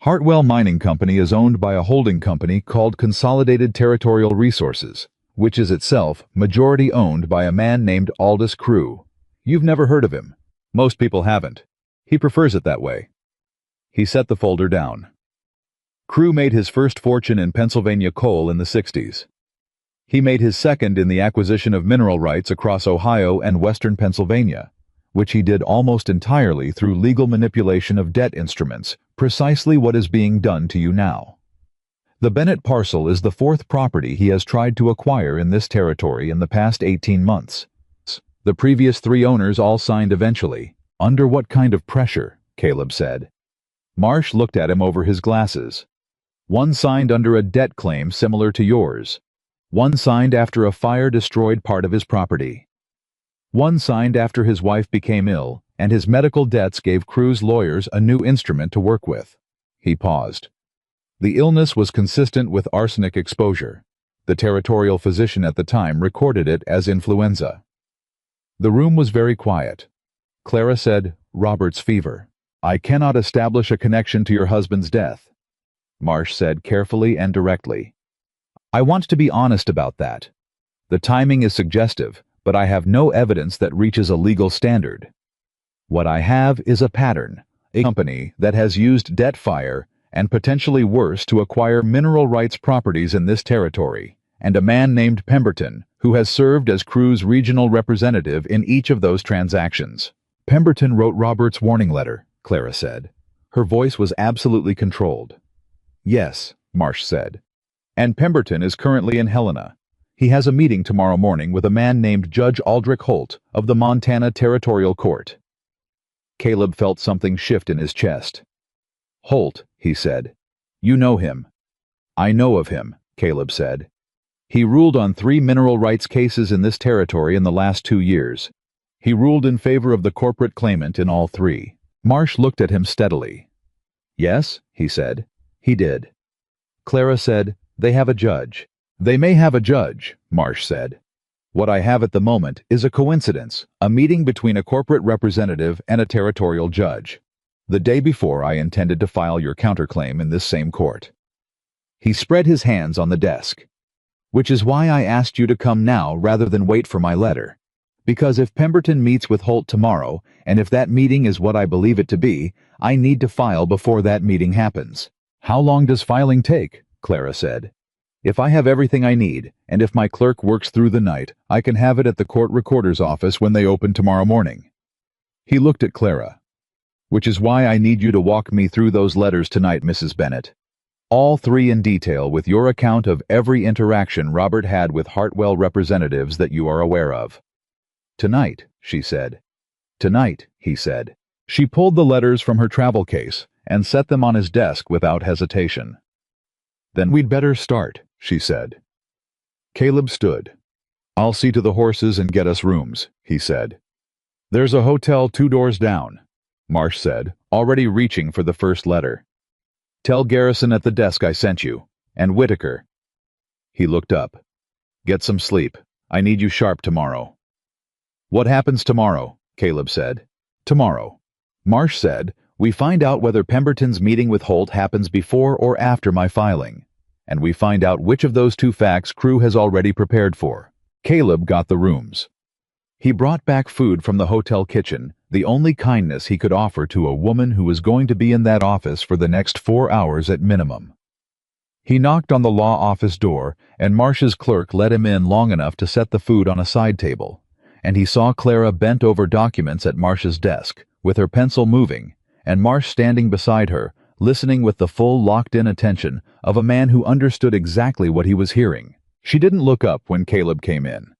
"Hartwell Mining Company is owned by a holding company called Consolidated Territorial Resources, which is itself majority owned by a man named Aldous Crew. You've never heard of him. Most people haven't. He prefers it that way." He set the folder down. Crew made his first fortune in Pennsylvania coal in the 60s. He made his second in the acquisition of mineral rights across Ohio and western Pennsylvania, which he did almost entirely through legal manipulation of debt instruments, precisely what is being done to you now. The Bennett parcel is the 4th property he has tried to acquire in this territory in the past 18 months. The previous 3 owners all signed eventually. "Under what kind of pressure?" Caleb said. Marsh looked at him over his glasses. "One signed under a debt claim similar to yours. One signed after a fire destroyed part of his property. One signed after his wife became ill, and his medical debts gave Crew's lawyers a new instrument to work with." He paused. "The illness was consistent with arsenic exposure. The territorial physician at the time recorded it as influenza." The room was very quiet. Clara said, "Robert's fever. I cannot establish a connection to your husband's death." Marsh said carefully and directly, "I want to be honest about that. The timing is suggestive, but I have no evidence that reaches a legal standard. What I have is a pattern, a company that has used debt fire and potentially worse to acquire mineral rights properties in this territory, and a man named Pemberton who has served as Crew's regional representative in each of those transactions." "Pemberton wrote Robert's warning letter," Clara said. Her voice was absolutely controlled. "Yes," Marsh said. "And Pemberton is currently in Helena. He has a meeting tomorrow morning with a man named Judge Aldrich Holt of the Montana Territorial Court." Caleb felt something shift in his chest. "Holt," he said. "You know him." "I know of him," Caleb said. "He ruled on 3 mineral rights cases in this territory in the last 2 years. He ruled in favor of the corporate claimant in all three. Marsh looked at him steadily. "Yes," he said. He did. Clara said, "They have a judge." "They may have a judge," Marsh said. "What I have at the moment is a coincidence, a meeting between a corporate representative and a territorial judge. The day before I intended to file your counterclaim in this same court." He spread his hands on the desk. "Which is why I asked you to come now rather than wait for my letter. Because if Pemberton meets with Holt tomorrow, and if that meeting is what I believe it to be, I need to file before that meeting happens." "How long does filing take?" Clara said. "If I have everything I need, and if my clerk works through the night, I can have it at the court recorder's office when they open tomorrow morning." He looked at Clara. "Which is why I need you to walk me through those letters tonight, Mrs. Bennett. All three in detail with your account of every interaction Robert had with Hartwell representatives that you are aware of." "Tonight," she said. "Tonight," he said. She pulled the letters from her travel case and set them on his desk without hesitation. "Then we'd better start," she said. Caleb stood. "I'll see to the horses and get us rooms," he said. "There's a hotel 2 doors down," Marsh said, already reaching for the first letter. "Tell Garrison at the desk I sent you, and Whitaker." He looked up. "Get some sleep. I need you sharp tomorrow." "What happens tomorrow?" Caleb said. "Tomorrow," Marsh said, "we find out whether Pemberton's meeting with Holt happens before or after my filing, and we find out which of those two facts Crew has already prepared for." Caleb got the rooms. He brought back food from the hotel kitchen, the only kindness he could offer to a woman who was going to be in that office for the next 4 hours at minimum. He knocked on the law office door, and Marsh's clerk let him in long enough to set the food on a side table, and he saw Clara bent over documents at Marsh's desk, with her pencil moving, and Marsh standing beside her, listening with the full locked-in attention of a man who understood exactly what he was hearing. She didn't look up when Caleb came in.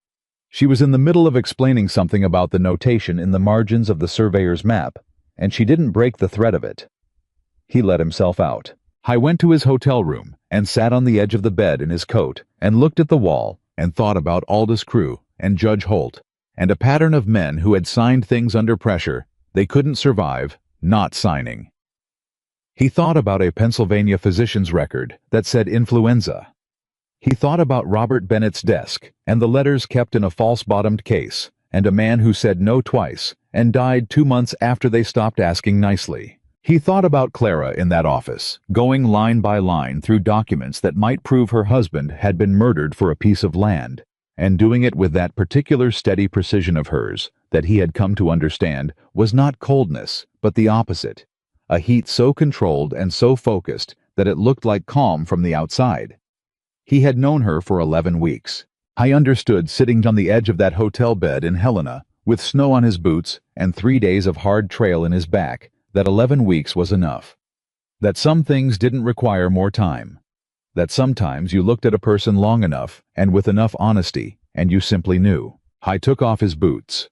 She was in the middle of explaining something about the notation in the margins of the surveyor's map, and she didn't break the thread of it. He let himself out. I went to his hotel room and sat on the edge of the bed in his coat and looked at the wall and thought about Aldous Crew and Judge Holt and a pattern of men who had signed things under pressure they couldn't survive not signing. He thought about a Pennsylvania physician's record that said influenza. He thought about Robert Bennett's desk and the letters kept in a false-bottomed case and a man who said no twice and died 2 months after they stopped asking nicely. He thought about Clara in that office, going line by line through documents that might prove her husband had been murdered for a piece of land, and doing it with that particular steady precision of hers that he had come to understand was not coldness, but the opposite, a heat so controlled and so focused that it looked like calm from the outside. He had known her for 11 weeks. I understood sitting on the edge of that hotel bed in Helena, with snow on his boots and 3 days of hard trail in his back, that 11 weeks was enough. That some things didn't require more time. That sometimes you looked at a person long enough and with enough honesty, and you simply knew. I took off his boots.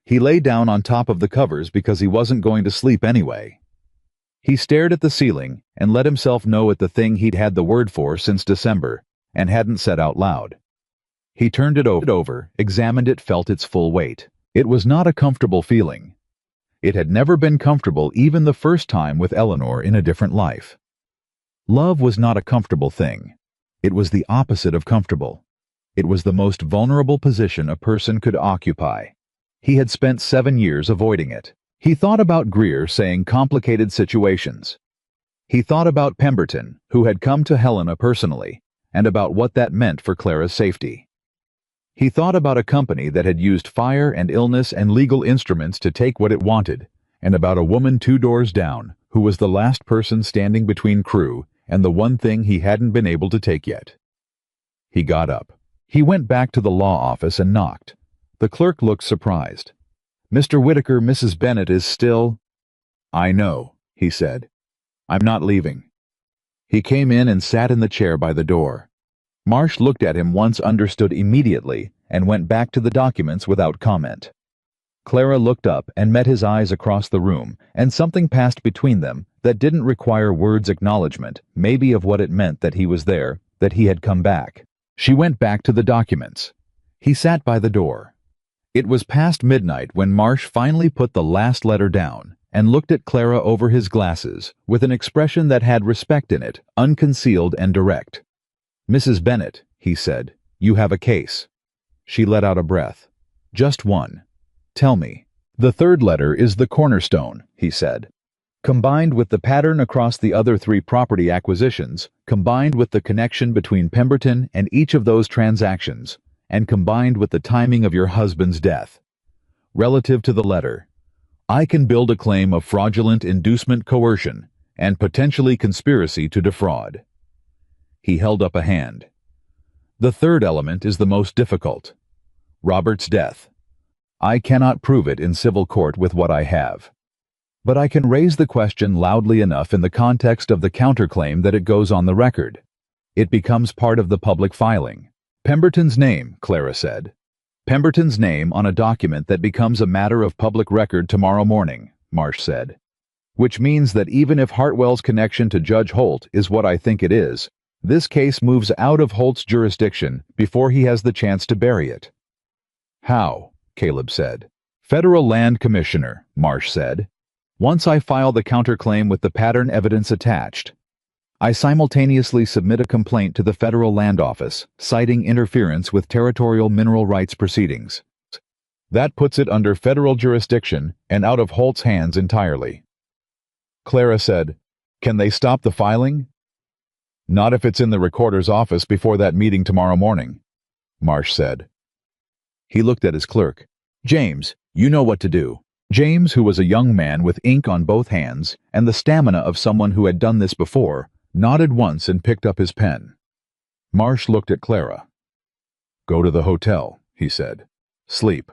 He lay down on top of the covers because he wasn't going to sleep anyway. He stared at the ceiling and let himself know at the thing he'd had the word for since December and hadn't said out loud. He turned it over, examined it, felt its full weight. It was not a comfortable feeling. It had never been comfortable even the first time with Eleanor in a different life. Love was not a comfortable thing. It was the opposite of comfortable. It was the most vulnerable position a person could occupy. He had spent 7 years avoiding it. He thought about Greer saying complicated situations. He thought about Pemberton, who had come to Helena personally, and about what that meant for Clara's safety. He thought about a company that had used fire and illness and legal instruments to take what it wanted, and about a woman 2 doors down, who was the last person standing between Crew and the one thing he hadn't been able to take yet. He got up. He went back to the law office and knocked. The clerk looked surprised. "Mr. Whitaker, Mrs. Bennett is still—" "I know," he said. "I'm not leaving." He came in and sat in the chair by the door. Marsh looked at him once, understood immediately, and went back to the documents without comment. Clara looked up and met his eyes across the room, and something passed between them that didn't require words' acknowledgement, maybe of what it meant that he was there, that he had come back. She went back to the documents. He sat by the door. It was past midnight when Marsh finally put the last letter down and looked at Clara over his glasses with an expression that had respect in it, unconcealed and direct. "Mrs. Bennet," he said, "you have a case." She let out a breath. "Just one. Tell me." "The third letter is the cornerstone," he said. "Combined with the pattern across the other three property acquisitions, combined with the connection between Pemberton and each of those transactions, and combined with the timing of your husband's death. Relative to the letter, I can build a claim of fraudulent inducement coercion and potentially conspiracy to defraud." He held up a hand. "The third element is the most difficult. Robert's death. I cannot prove it in civil court with what I have. But I can raise the question loudly enough in the context of the counterclaim that it goes on the record. It becomes part of the public filing. Pemberton's name," Clara said. "Pemberton's name on a document that becomes a matter of public record tomorrow morning," Marsh said. "Which means that even if Hartwell's connection to Judge Holt is what I think it is, this case moves out of Holt's jurisdiction before he has the chance to bury it." "How?" Caleb said. "Federal Land Commissioner," Marsh said. "Once I file the counterclaim with the pattern evidence attached, I simultaneously submit a complaint to the Federal Land Office citing interference with territorial mineral rights proceedings. That puts it under federal jurisdiction and out of Holt's hands entirely." Clara said, "Can they stop the filing?" "Not if it's in the recorder's office before that meeting tomorrow morning," Marsh said. He looked at his clerk. "James, you know what to do." James, who was a young man with ink on both hands and the stamina of someone who had done this before, nodded once and picked up his pen. Marsh looked at Clara. "Go to the hotel," he said. "Sleep.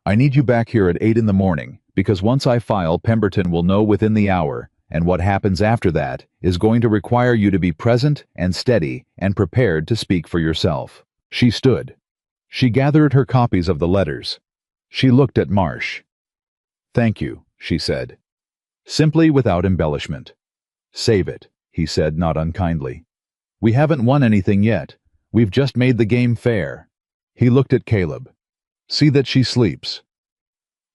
I need you back here at 8 in the morning, because once I file, Pemberton will know within the hour, and what happens after that is going to require you to be present and steady and prepared to speak for yourself." She stood. She gathered her copies of the letters. She looked at Marsh. "Thank you," she said. Simply, without embellishment. "Save it," he said, not unkindly. "We haven't won anything yet. We've just made the game fair." He looked at Caleb. "See that she sleeps."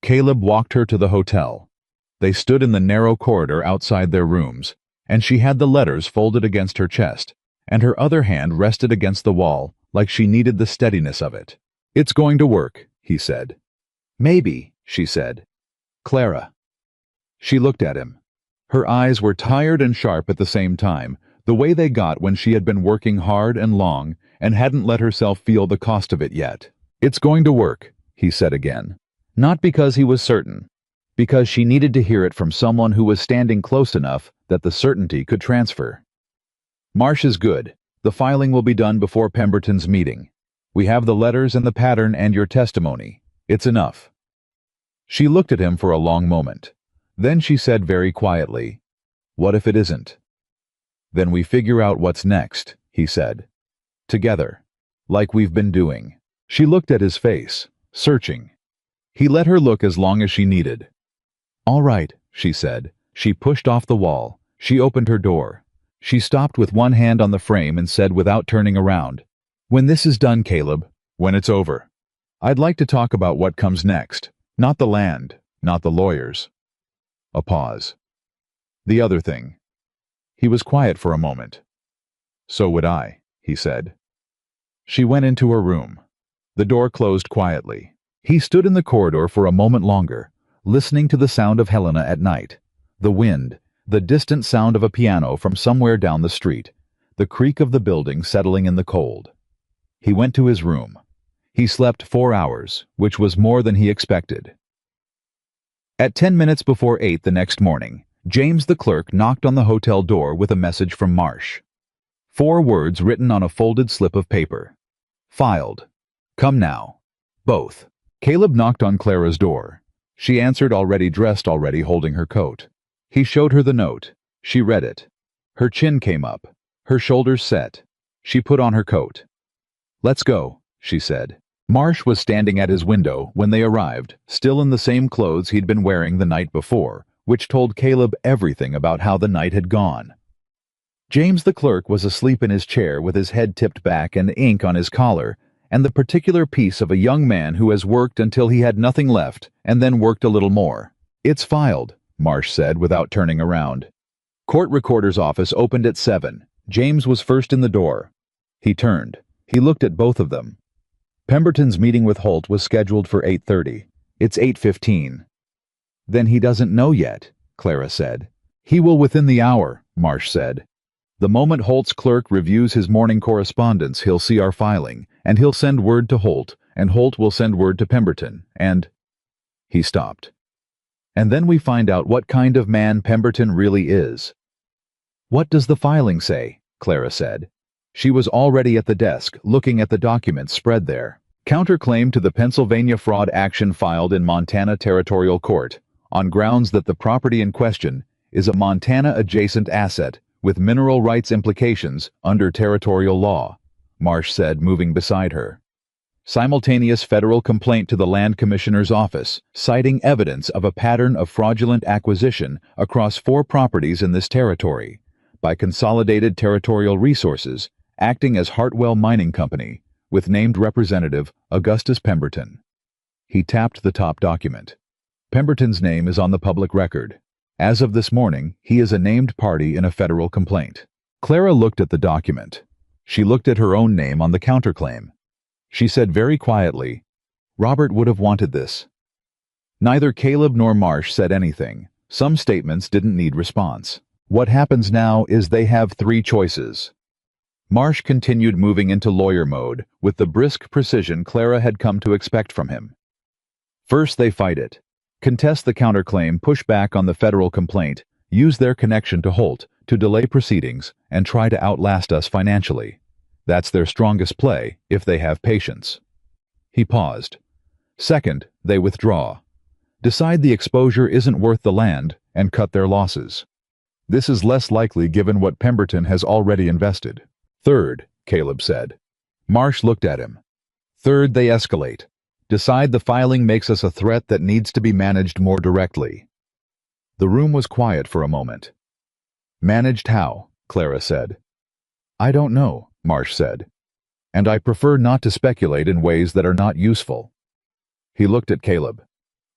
Caleb walked her to the hotel. They stood in the narrow corridor outside their rooms, and she had the letters folded against her chest, and her other hand rested against the wall like she needed the steadiness of it. "It's going to work," he said. "Maybe," she said. "Clara." She looked at him. Her eyes were tired and sharp at the same time, the way they got when she had been working hard and long and hadn't let herself feel the cost of it yet. "It's going to work," he said again. Not because he was certain, because she needed to hear it from someone who was standing close enough that the certainty could transfer. "Marsh is good. The filing will be done before Pemberton's meeting. We have the letters and the pattern and your testimony. It's enough." She looked at him for a long moment. Then she said very quietly, "What if it isn't?" "Then we figure out what's next," he said. "Together. Like we've been doing." She looked at his face, searching. He let her look as long as she needed. "All right," she said. She pushed off the wall. She opened her door. She stopped with one hand on the frame and said without turning around, "When this is done, Caleb, when it's over, I'd like to talk about what comes next. Not the land, not the lawyers." A pause. "The other thing." He was quiet for a moment. "So would I," he said. She went into her room. The door closed quietly. He stood in the corridor for a moment longer, listening to the sound of Helena at night, the wind, the distant sound of a piano from somewhere down the street, the creak of the building settling in the cold. He went to his room. He slept 4 hours, which was more than he expected. At 10 minutes before 8 the next morning, James the clerk knocked on the hotel door with a message from Marsh. 4 words written on a folded slip of paper. Filed. Come now. Both. Caleb knocked on Clara's door. She answered, already dressed, already holding her coat. He showed her the note. She read it. Her chin came up. Her shoulders set. She put on her coat. "Let's go," she said. Marsh was standing at his window when they arrived, still in the same clothes he'd been wearing the night before, which told Caleb everything about how the night had gone. James the clerk was asleep in his chair with his head tipped back and ink on his collar, and the particular piece of a young man who has worked until he had nothing left and then worked a little more. It's filed, Marsh said without turning around. Court recorder's office opened at 7. James was first in the door. He turned. He looked at both of them. Pemberton's meeting with Holt was scheduled for 8:30. It's 8:15. Then he doesn't know yet, Clara said. He will within the hour, Marsh said. The moment Holt's clerk reviews his morning correspondence, he'll see our filing, and he'll send word to Holt, and Holt will send word to Pemberton, and... He stopped. And then we find out what kind of man Pemberton really is. What does the filing say? Clara said. She was already at the desk, looking at the documents spread there. Counterclaim to the Pennsylvania fraud action filed in Montana Territorial Court, on grounds that the property in question is a Montana-adjacent asset with mineral rights implications under territorial law, Marsh said, moving beside her. Simultaneous federal complaint to the Land Commissioner's office, citing evidence of a pattern of fraudulent acquisition across 4 properties in this territory, by Consolidated Territorial Resources, acting as Hartwell Mining Company, with named representative Augustus Pemberton. He tapped the top document. Pemberton's name is on the public record. As of this morning, he is a named party in a federal complaint. Clara looked at the document. She looked at her own name on the counterclaim. She said very quietly, "Robert would have wanted this." Neither Caleb nor Marsh said anything. Some statements didn't need response. What happens now is they have 3 choices. Marsh continued moving into lawyer mode with the brisk precision Clara had come to expect from him. First, they fight it. Contest the counterclaim, push back on the federal complaint, use their connection to Holt to delay proceedings, and try to outlast us financially. That's their strongest play, if they have patience. He paused. Second, they withdraw. Decide the exposure isn't worth the land, and cut their losses. This is less likely given what Pemberton has already invested. Third, Caleb said. Marsh looked at him. Third, they escalate. Decide the filing makes us a threat that needs to be managed more directly. The room was quiet for a moment. Managed how? Clara said. I don't know, Marsh said. And I prefer not to speculate in ways that are not useful. He looked at Caleb.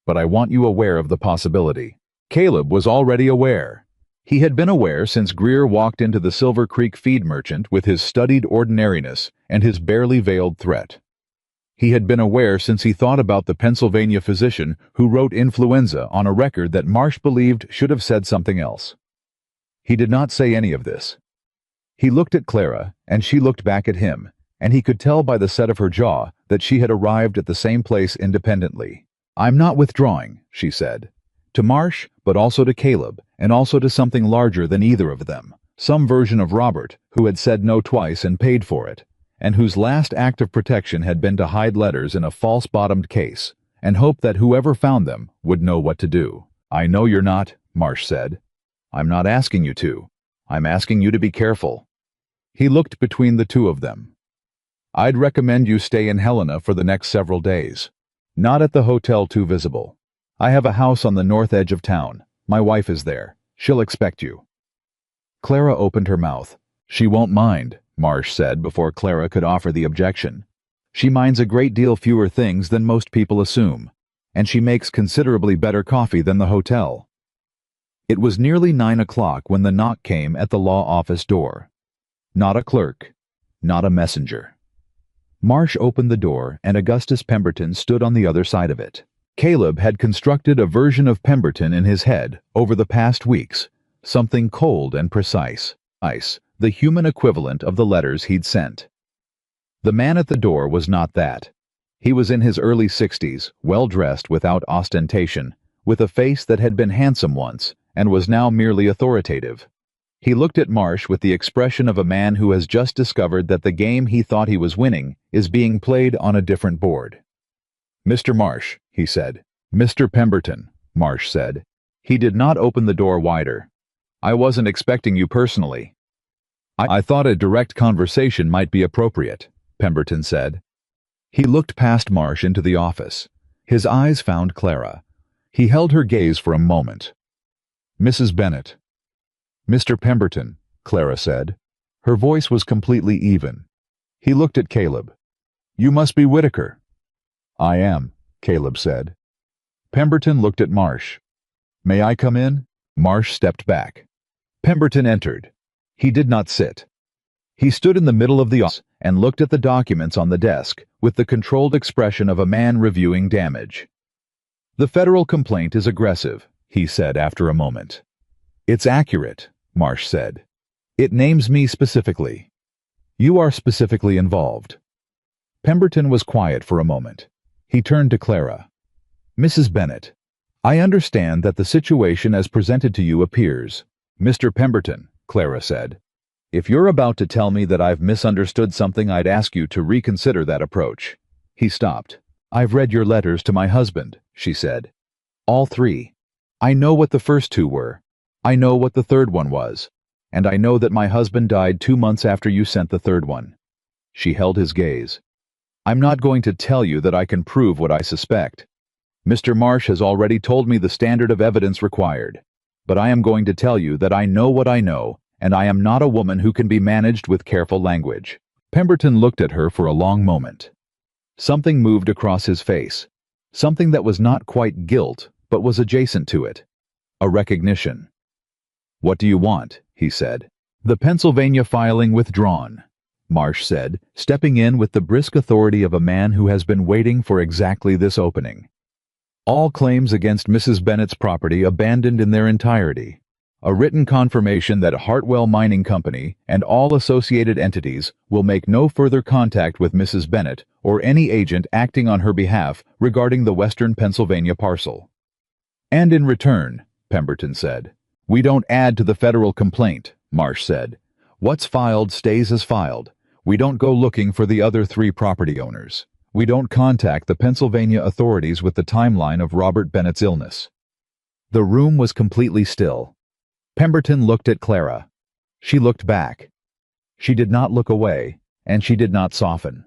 But I want you aware of the possibility. Caleb was already aware. He had been aware since Greer walked into the Silver Creek feed merchant with his studied ordinariness and his barely veiled threat. He had been aware since he thought about the Pennsylvania physician who wrote influenza on a record that Marsh believed should have said something else. He did not say any of this. He looked at Clara, and she looked back at him, and he could tell by the set of her jaw that she had arrived at the same place independently. I'm not withdrawing, she said. To Marsh, but also to Caleb, and also to something larger than either of them, some version of Robert, who had said no twice and paid for it, and whose last act of protection had been to hide letters in a false-bottomed case, and hope that whoever found them would know what to do. I know you're not, Marsh said. I'm not asking you to. I'm asking you to be careful. He looked between the two of them. I'd recommend you stay in Helena for the next several days. Not at the hotel too visible. I have a house on the north edge of town. My wife is there. She'll expect you. Clara opened her mouth. She won't mind, Marsh said before Clara could offer the objection. She minds a great deal fewer things than most people assume, and she makes considerably better coffee than the hotel. It was nearly 9 o'clock when the knock came at the law office door. Not a clerk, not a messenger. Marsh opened the door, and Augustus Pemberton stood on the other side of it. Caleb had constructed a version of Pemberton in his head over the past weeks, something cold and precise, the human equivalent of the letters he'd sent. The man at the door was not that. He was in his early 60s, well-dressed without ostentation, with a face that had been handsome once and was now merely authoritative. He looked at Marsh with the expression of a man who has just discovered that the game he thought he was winning is being played on a different board. Mr. Marsh, he said. Mr. Pemberton, Marsh said. He did not open the door wider. I wasn't expecting you personally. I thought a direct conversation might be appropriate, Pemberton said. He looked past Marsh into the office. His eyes found Clara. He held her gaze for a moment. Mrs. Bennett. Mr. Pemberton, Clara said. Her voice was completely even. He looked at Caleb. You must be Whitaker." "I am," Caleb said. Pemberton looked at Marsh. "May I come in?" Marsh stepped back. Pemberton entered. He did not sit. He stood in the middle of the office and looked at the documents on the desk with the controlled expression of a man reviewing damage. "The federal complaint is aggressive," he said after a moment. "It's accurate," Marsh said. "It names me specifically. You are specifically involved." Pemberton was quiet for a moment. He turned to Clara. "Mrs. Bennett, I understand that the situation as presented to you appears—" "Mr. Pemberton," Clara said, "if you're about to tell me that I've misunderstood something, I'd ask you to reconsider that approach." He stopped. "I've read your letters to my husband," she said. "All three. I know what the first two were. I know what the third one was. And I know that my husband died 2 months after you sent the third one." She held his gaze. "I'm not going to tell you that I can prove what I suspect. Mr. Marsh has already told me the standard of evidence required. But I am going to tell you that I know what I know, and I am not a woman who can be managed with careful language." Pemberton looked at her for a long moment. Something moved across his face. Something that was not quite guilt, but was adjacent to it. A recognition. "What do you want?" he said. "The Pennsylvania filing withdrawn," Marsh said, stepping in with the brisk authority of a man who has been waiting for exactly this opening. "All claims against Mrs. Bennett's property abandoned in their entirety. A written confirmation that Hartwell Mining Company and all associated entities will make no further contact with Mrs. Bennett or any agent acting on her behalf regarding the Western Pennsylvania parcel." "And in return," Pemberton said. "We don't add to the federal complaint," Marsh said. "What's filed stays as filed. We don't go looking for the other 3 property owners. We don't contact the Pennsylvania authorities with the timeline of Robert Bennett's illness." The room was completely still. Pemberton looked at Clara. She looked back. She did not look away, and she did not soften.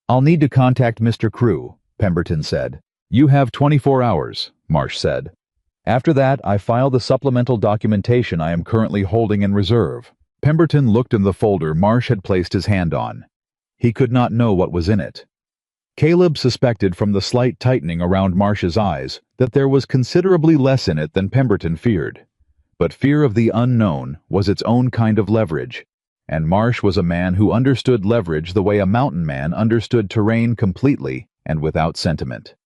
"I'll need to contact Mr. Crew," Pemberton said. "You have 24 hours, Marsh said. "After that, I file the supplemental documentation I am currently holding in reserve." Pemberton looked in the folder Marsh had placed his hand on. He could not know what was in it. Caleb suspected from the slight tightening around Marsh's eyes that there was considerably less in it than Pemberton feared. But fear of the unknown was its own kind of leverage, and Marsh was a man who understood leverage the way a mountain man understood terrain completely and without sentiment.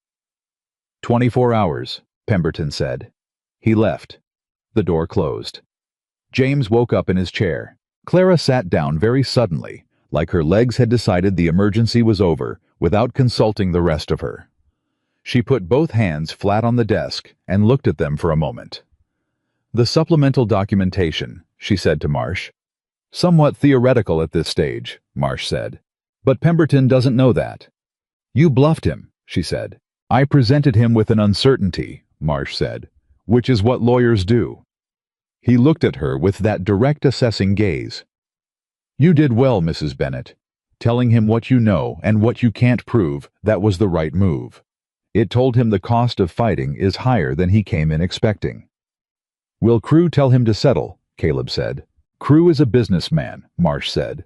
24 hours, Pemberton said. He left. The door closed. James woke up in his chair. Clara sat down very suddenly, like her legs had decided the emergency was over, without consulting the rest of her. She put both hands flat on the desk and looked at them for a moment. "The supplemental documentation," she said to Marsh. "Somewhat theoretical at this stage," Marsh said. "But Pemberton doesn't know that." "You bluffed him," she said. "I presented him with an uncertainty," Marsh said, "which is what lawyers do." He looked at her with that direct assessing gaze. "You did well, Mrs. Bennett. Telling him what you know and what you can't prove, that was the right move. It told him the cost of fighting is higher than he came in expecting." "Will Crew tell him to settle?" Caleb said. "Crew is a businessman," Marsh said.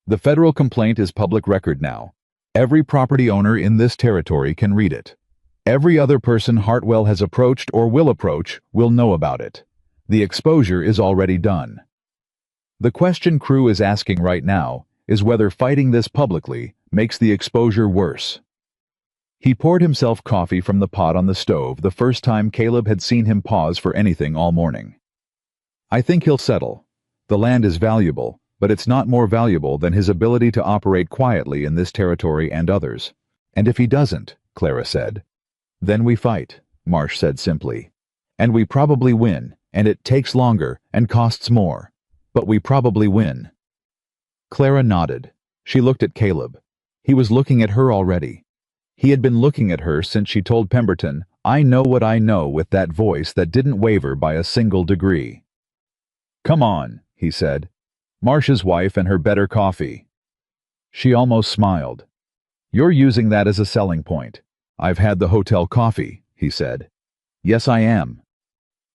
"The federal complaint is public record now. Every property owner in this territory can read it. Every other person Hartwell has approached or will approach will know about it. The exposure is already done. The question Crew is asking right now is whether fighting this publicly makes the exposure worse." He poured himself coffee from the pot on the stove the first time Caleb had seen him pause for anything all morning. "I think he'll settle. The land is valuable, but it's not more valuable than his ability to operate quietly in this territory and others. And if he doesn't," Clara said. "Then we fight," Marsh said simply. "And we probably win, and it takes longer and costs more. But we probably win." Clara nodded. She looked at Caleb. He was looking at her already. He had been looking at her since she told Pemberton, "I know what I know," with that voice that didn't waver by a single degree. "Come on," he said. "Marsh's wife and her better coffee." She almost smiled. "You're using that as a selling point. I've had the hotel coffee," he said. "Yes, I am."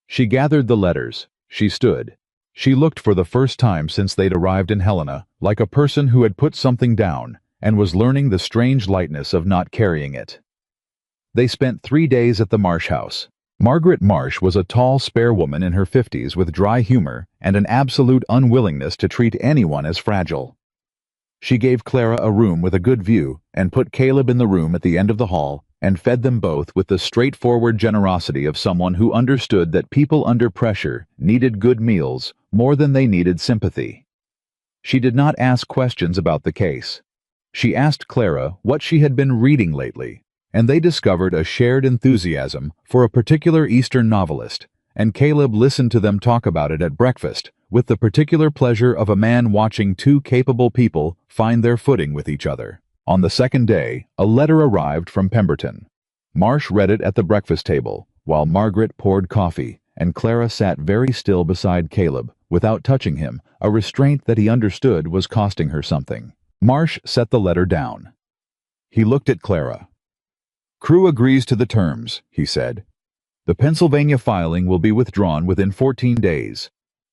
She gathered the letters. She stood. She looked for the first time since they'd arrived in Helena like a person who had put something down and was learning the strange lightness of not carrying it. They spent 3 days at the Marsh house. Margaret Marsh was a tall, spare woman in her 50s with dry humor and an absolute unwillingness to treat anyone as fragile. She gave Clara a room with a good view and put Caleb in the room at the end of the hall and fed them both with the straightforward generosity of someone who understood that people under pressure needed good meals more than they needed sympathy. She did not ask questions about the case. She asked Clara what she had been reading lately, and they discovered a shared enthusiasm for a particular Eastern novelist, and Caleb listened to them talk about it at breakfast with the particular pleasure of a man watching two capable people find their footing with each other. On the second day, a letter arrived from Pemberton. Marsh read it at the breakfast table, while Margaret poured coffee, and Clara sat very still beside Caleb, without touching him, a restraint that he understood was costing her something. Marsh set the letter down. He looked at Clara. "Crew agrees to the terms," he said. "The Pennsylvania filing will be withdrawn within 14 days.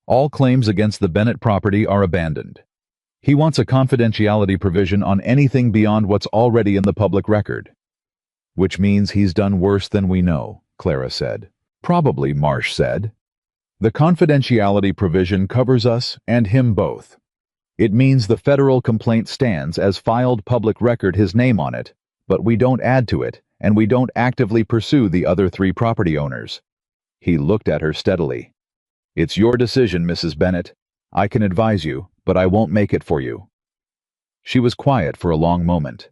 All claims against the Bennett property are abandoned. He wants a confidentiality provision on anything beyond what's already in the public record." "Which means he's done worse than we know," Clara said. "Probably," Marsh said. "The confidentiality provision covers us and him both. It means the federal complaint stands as filed public record, his name on it, but we don't add to it, and we don't actively pursue the other 3 property owners." He looked at her steadily. "It's your decision, Mrs. Bennett. I can advise you, but I won't make it for you." She was quiet for a long moment.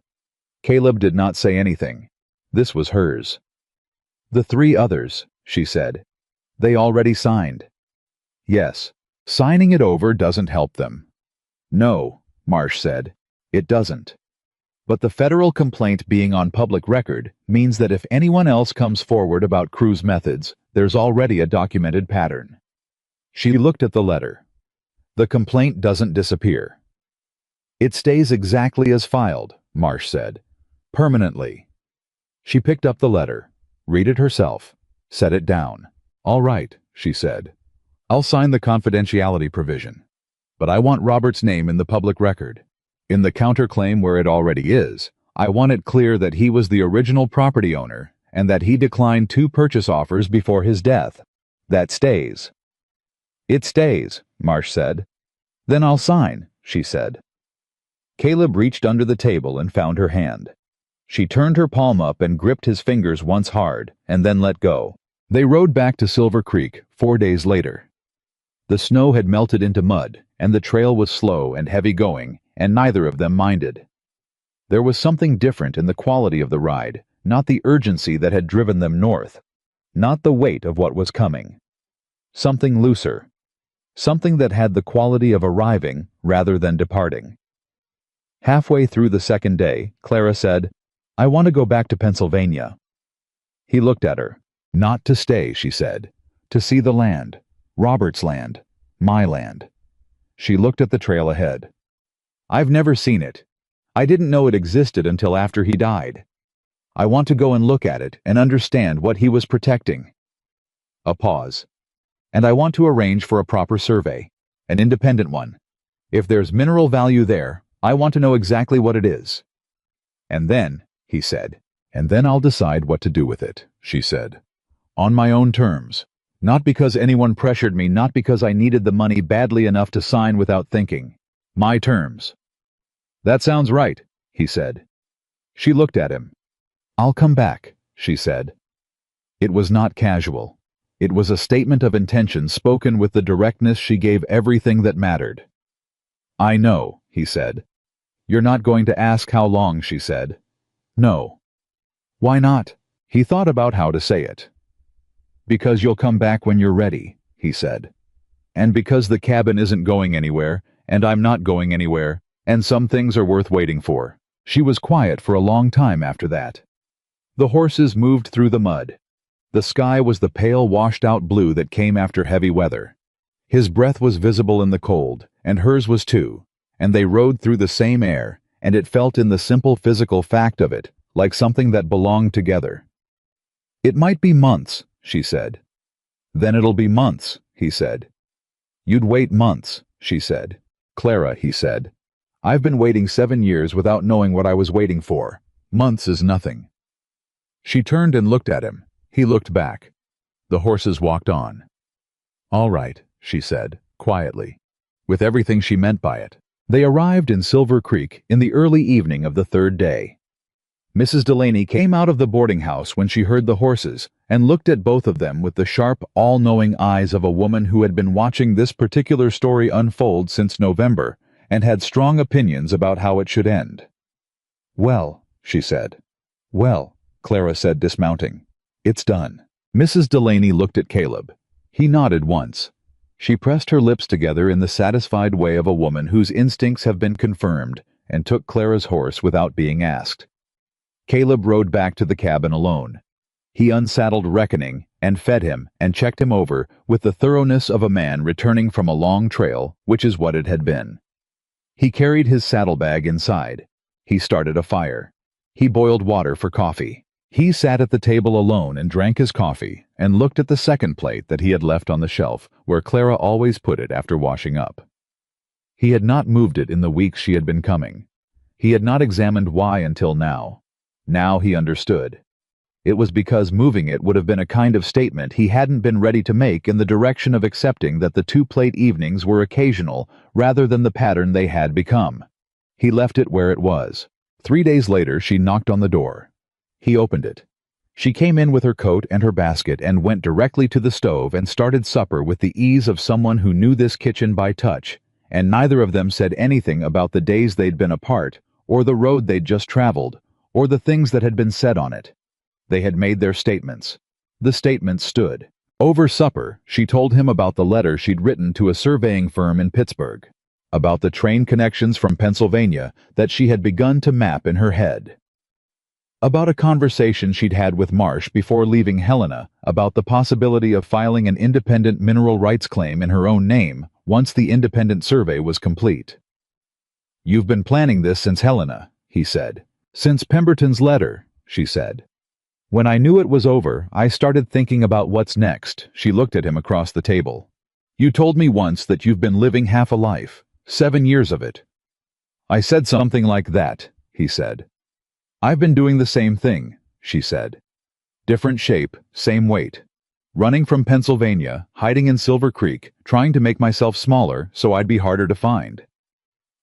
Caleb did not say anything. This was hers. "The 3 others," she said. "They already signed." "Yes. Signing it over doesn't help them." "No," Marsh said. "It doesn't. But the federal complaint being on public record means that if anyone else comes forward about Crew's methods, there's already a documented pattern." She looked at the letter. "The complaint doesn't disappear." "It stays exactly as filed," Marsh said. "Permanently." She picked up the letter, read it herself, set it down. "All right," she said. "I'll sign the confidentiality provision. But I want Robert's name in the public record. In the counterclaim where it already is, I want it clear that he was the original property owner and that he declined 2 purchase offers before his death. That stays." "It stays," Marsh said. "Then I'll sign," she said. Caleb reached under the table and found her hand. She turned her palm up and gripped his fingers once hard, and then let go. They rode back to Silver Creek 4 days later. The snow had melted into mud, and the trail was slow and heavy going, and neither of them minded. There was something different in the quality of the ride, not the urgency that had driven them north, not the weight of what was coming. Something looser. Something that had the quality of arriving rather than departing. Halfway through the second day, Clara said, "I want to go back to Pennsylvania." He looked at her. "Not to stay," she said. "To see the land. Robert's land. My land." She looked at the trail ahead. "I've never seen it. I didn't know it existed until after he died. I want to go and look at it and understand what he was protecting." A pause. "And I want to arrange for a proper survey, an independent one. If there's mineral value there, I want to know exactly what it is." "And then," he said. "And then I'll decide what to do with it," she said. "On my own terms. Not because anyone pressured me, not because I needed the money badly enough to sign without thinking. My terms." "That sounds right," he said. She looked at him. "I'll come back," she said. It was not casual. It was a statement of intention spoken with the directness she gave everything that mattered. "I know," he said. "You're not going to ask how long," she said. "No." "Why not?" He thought about how to say it. "Because you'll come back when you're ready," he said. "And because the cabin isn't going anywhere, and I'm not going anywhere, and some things are worth waiting for." She was quiet for a long time after that. The horses moved through the mud. The sky was the pale washed-out blue that came after heavy weather. His breath was visible in the cold, and hers was too, and they rode through the same air, and it felt in the simple physical fact of it, like something that belonged together. "It might be months," she said. "Then it'll be months," he said. "You'd wait months," she said. "Clara," he said, I've been waiting 7 years without knowing what I was waiting for. Months is nothing." She turned and looked at him. He looked back. The horses walked on. "All right," she said, quietly, with everything she meant by it. They arrived in Silver Creek in the early evening of the third day. Mrs. Delaney came out of the boarding house when she heard the horses and looked at both of them with the sharp, all-knowing eyes of a woman who had been watching this particular story unfold since November and had strong opinions about how it should end. "Well," she said. "Well," Clara said, dismounting. "It's done." Mrs. Delaney looked at Caleb. He nodded once. She pressed her lips together in the satisfied way of a woman whose instincts have been confirmed and took Clara's horse without being asked. Caleb rode back to the cabin alone. He unsaddled Reckoning and fed him and checked him over with the thoroughness of a man returning from a long trail, which is what it had been. He carried his saddlebag inside. He started a fire. He boiled water for coffee. He sat at the table alone and drank his coffee and looked at the second plate that he had left on the shelf where Clara always put it after washing up. He had not moved it in the weeks she had been coming. He had not examined why until now. Now he understood. It was because moving it would have been a kind of statement he hadn't been ready to make in the direction of accepting that the two-plate evenings were occasional rather than the pattern they had become. He left it where it was. 3 days later she knocked on the door. He opened it. She came in with her coat and her basket and went directly to the stove and started supper with the ease of someone who knew this kitchen by touch, and neither of them said anything about the days they'd been apart, or the road they'd just traveled, or the things that had been said on it. They had made their statements. The statements stood. Over supper, she told him about the letter she'd written to a surveying firm in Pittsburgh, about the train connections from Pennsylvania that she had begun to map in her head, about a conversation she'd had with Marsh before leaving Helena about the possibility of filing an independent mineral rights claim in her own name once the independent survey was complete. "You've been planning this since Helena," he said. "Since Pemberton's letter," she said. "When I knew it was over, I started thinking about what's next." She looked at him across the table. "You told me once that you've been living half a life, 7 years of it." "I said something like that," he said. "I've been doing the same thing," she said. "Different shape, same weight. Running from Pennsylvania, hiding in Silver Creek, trying to make myself smaller so I'd be harder to find."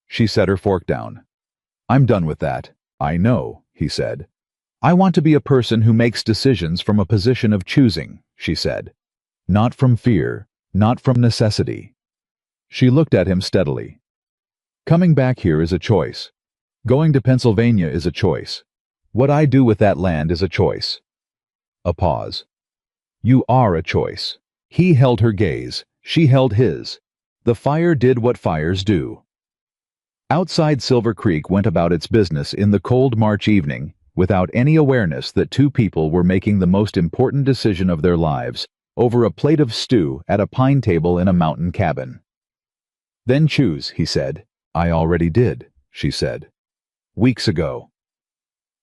She set her fork down. "I'm done with that." "I know," he said. "I want to be a person who makes decisions from a position of choosing," she said. "Not from fear, not from necessity." She looked at him steadily. "Coming back here is a choice. Going to Pennsylvania is a choice. What I do with that land is a choice." A pause. "You are a choice." He held her gaze. She held his. The fire did what fires do. Outside Silver Creek went about its business in the cold March evening, without any awareness that two people were making the most important decision of their lives over a plate of stew at a pine table in a mountain cabin. "Then choose," he said. "I already did," she said. "Weeks ago."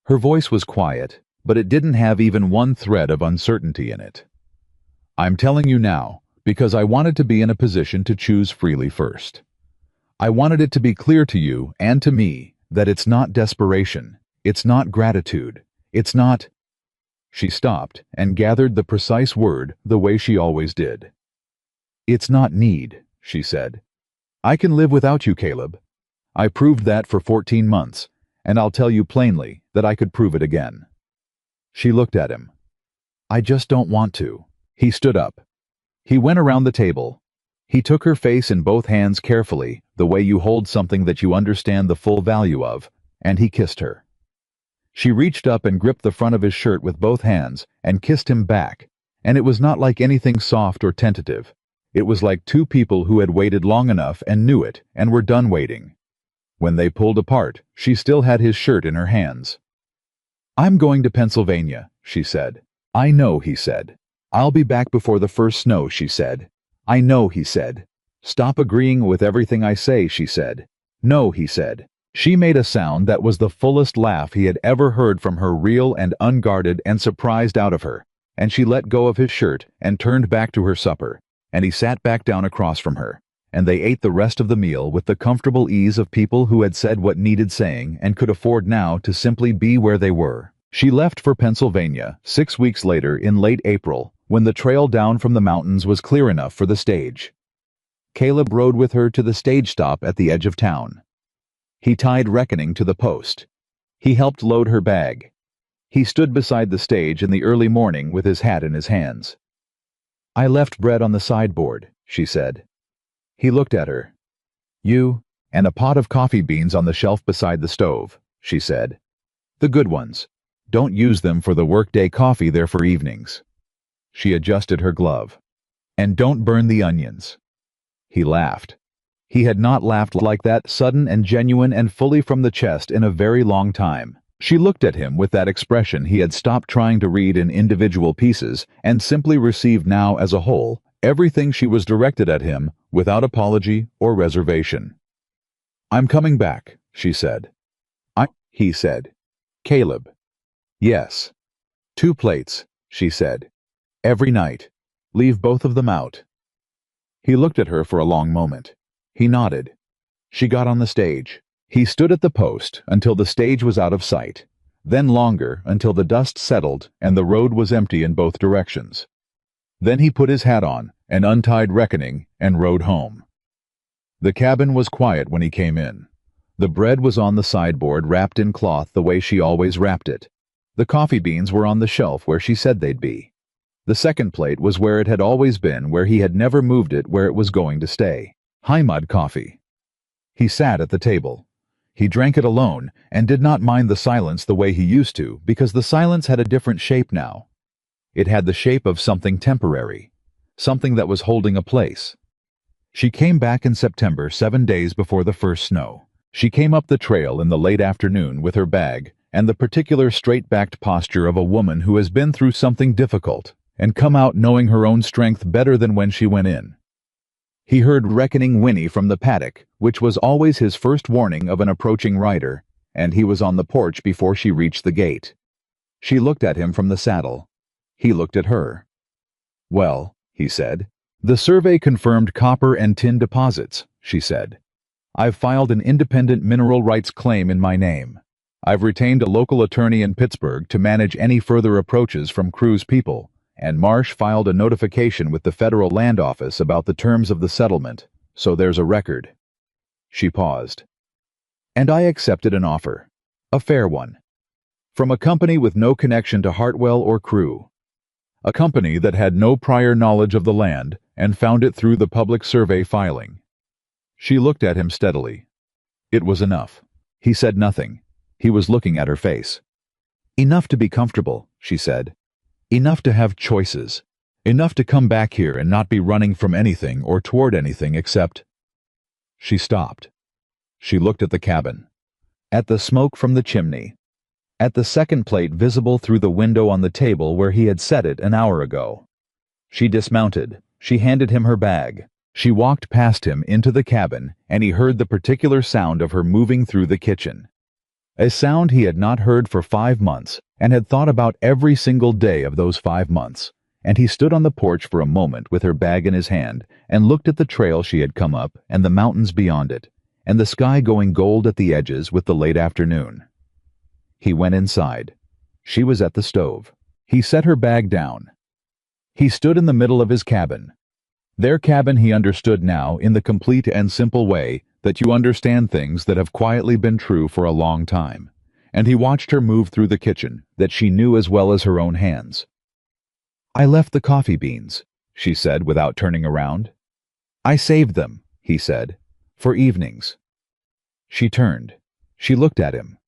Her voice was quiet, but it didn't have even one thread of uncertainty in it. "I'm telling you now, because I wanted to be in a position to choose freely first. I wanted it to be clear to you and to me that it's not desperation, it's not gratitude, it's not—" She stopped and gathered the precise word the way she always did. "It's not need," she said. "I can live without you, Caleb. I proved that for 14 months, and I'll tell you plainly that I could prove it again." She looked at him. "I just don't want to." He stood up. He went around the table. He took her face in both hands carefully, the way you hold something that you understand the full value of, and he kissed her. She reached up and gripped the front of his shirt with both hands and kissed him back, and it was not like anything soft or tentative. It was like two people who had waited long enough and knew it and were done waiting. When they pulled apart, she still had his shirt in her hands. "I'm going to Pennsylvania," she said. "I know," he said. "I'll be back before the first snow," she said. "I know," he said. "Stop agreeing with everything I say," she said. "No," he said. She made a sound that was the fullest laugh he had ever heard from her, real and unguarded and surprised out of her, and she let go of his shirt and turned back to her supper, and he sat back down across from her, and they ate the rest of the meal with the comfortable ease of people who had said what needed saying and could afford now to simply be where they were. She left for Pennsylvania 6 weeks later in late April, when the trail down from the mountains was clear enough for the stage. Caleb rode with her to the stage stop at the edge of town. He tied Reckoning to the post. He helped load her bag. He stood beside the stage in the early morning with his hat in his hands. "I left bread on the sideboard," she said. He looked at her. "You, and a pot of coffee beans on the shelf beside the stove," she said. "The good ones. Don't use them for the workday coffee, they're for evenings." She adjusted her glove. "And don't burn the onions." He laughed. He had not laughed like that, sudden and genuine and fully from the chest, in a very long time. She looked at him with that expression he had stopped trying to read in individual pieces and simply received now as a whole, everything she was directed at him, without apology or reservation. "I'm coming back," she said. He said. "Caleb." "Yes." "2 plates," she said. "Every night. Leave both of them out." He looked at her for a long moment. He nodded. She got on the stage. He stood at the post until the stage was out of sight, then longer until the dust settled and the road was empty in both directions. Then he put his hat on and untied Reckoning and rode home. The cabin was quiet when he came in. The bread was on the sideboard wrapped in cloth the way she always wrapped it. The coffee beans were on the shelf where she said they'd be. The second plate was where it had always been, where he had never moved it, where it was going to stay. High mud coffee. He sat at the table. He drank it alone and did not mind the silence the way he used to, because the silence had a different shape now. It had the shape of something temporary, something that was holding a place. She came back in September, 7 days before the first snow. She came up the trail in the late afternoon with her bag and the particular straight-backed posture of a woman who has been through something difficult and come out knowing her own strength better than when she went in. He heard Reckoning whinny from the paddock, which was always his first warning of an approaching rider, and he was on the porch before she reached the gate. She looked at him from the saddle. He looked at her. "Well," he said. "The survey confirmed copper and tin deposits," she said. "I've filed an independent mineral rights claim in my name. I've retained a local attorney in Pittsburgh to manage any further approaches from Crew's people, and Marsh filed a notification with the Federal Land Office about the terms of the settlement, so there's a record." She paused. "And I accepted an offer, a fair one, from a company with no connection to Hartwell or Crew, a company that had no prior knowledge of the land and found it through the public survey filing." She looked at him steadily. It was enough. He said nothing. He was looking at her face. "Enough to be comfortable," she said. "Enough to have choices. Enough to come back here and not be running from anything or toward anything except—" She stopped. She looked at the cabin, at the smoke from the chimney, at the second plate visible through the window on the table where he had set it an hour ago. She dismounted. She handed him her bag. She walked past him into the cabin, and he heard the particular sound of her moving through the kitchen. A sound he had not heard for 5 months, and had thought about every single day of those 5 months. And he stood on the porch for a moment with her bag in his hand, and looked at the trail she had come up, and the mountains beyond it, and the sky going gold at the edges with the late afternoon. He went inside. She was at the stove. He set her bag down. He stood in the middle of his cabin. Their cabin he understood now in the complete and simple way that you understand things that have quietly been true for a long time, and he watched her move through the kitchen that she knew as well as her own hands. "I left the coffee beans," she said without turning around. "I saved them," he said, "for evenings." She turned. She looked at him.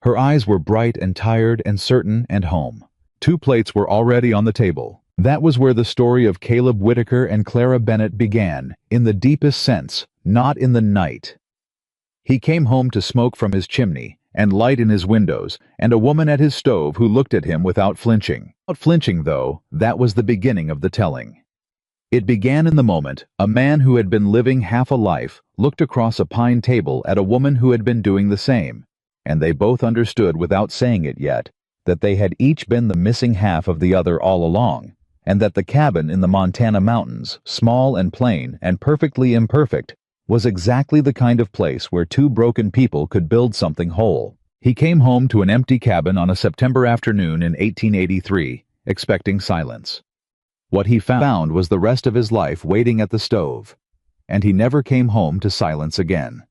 Her eyes were bright and tired and certain and home. 2 plates were already on the table. That was where the story of Caleb Whitaker and Clara Bennett began, in the deepest sense, not in the night. He came home to smoke from his chimney, and light in his windows, and a woman at his stove who looked at him without flinching. Without flinching, though, that was the beginning of the telling. It began in the moment a man who had been living half a life looked across a pine table at a woman who had been doing the same, and they both understood without saying it yet that they had each been the missing half of the other all along, and that the cabin in the Montana mountains, small and plain and perfectly imperfect, was exactly the kind of place where two broken people could build something whole. He came home to an empty cabin on a September afternoon in 1883, expecting silence. What he found was the rest of his life waiting at the stove, and he never came home to silence again.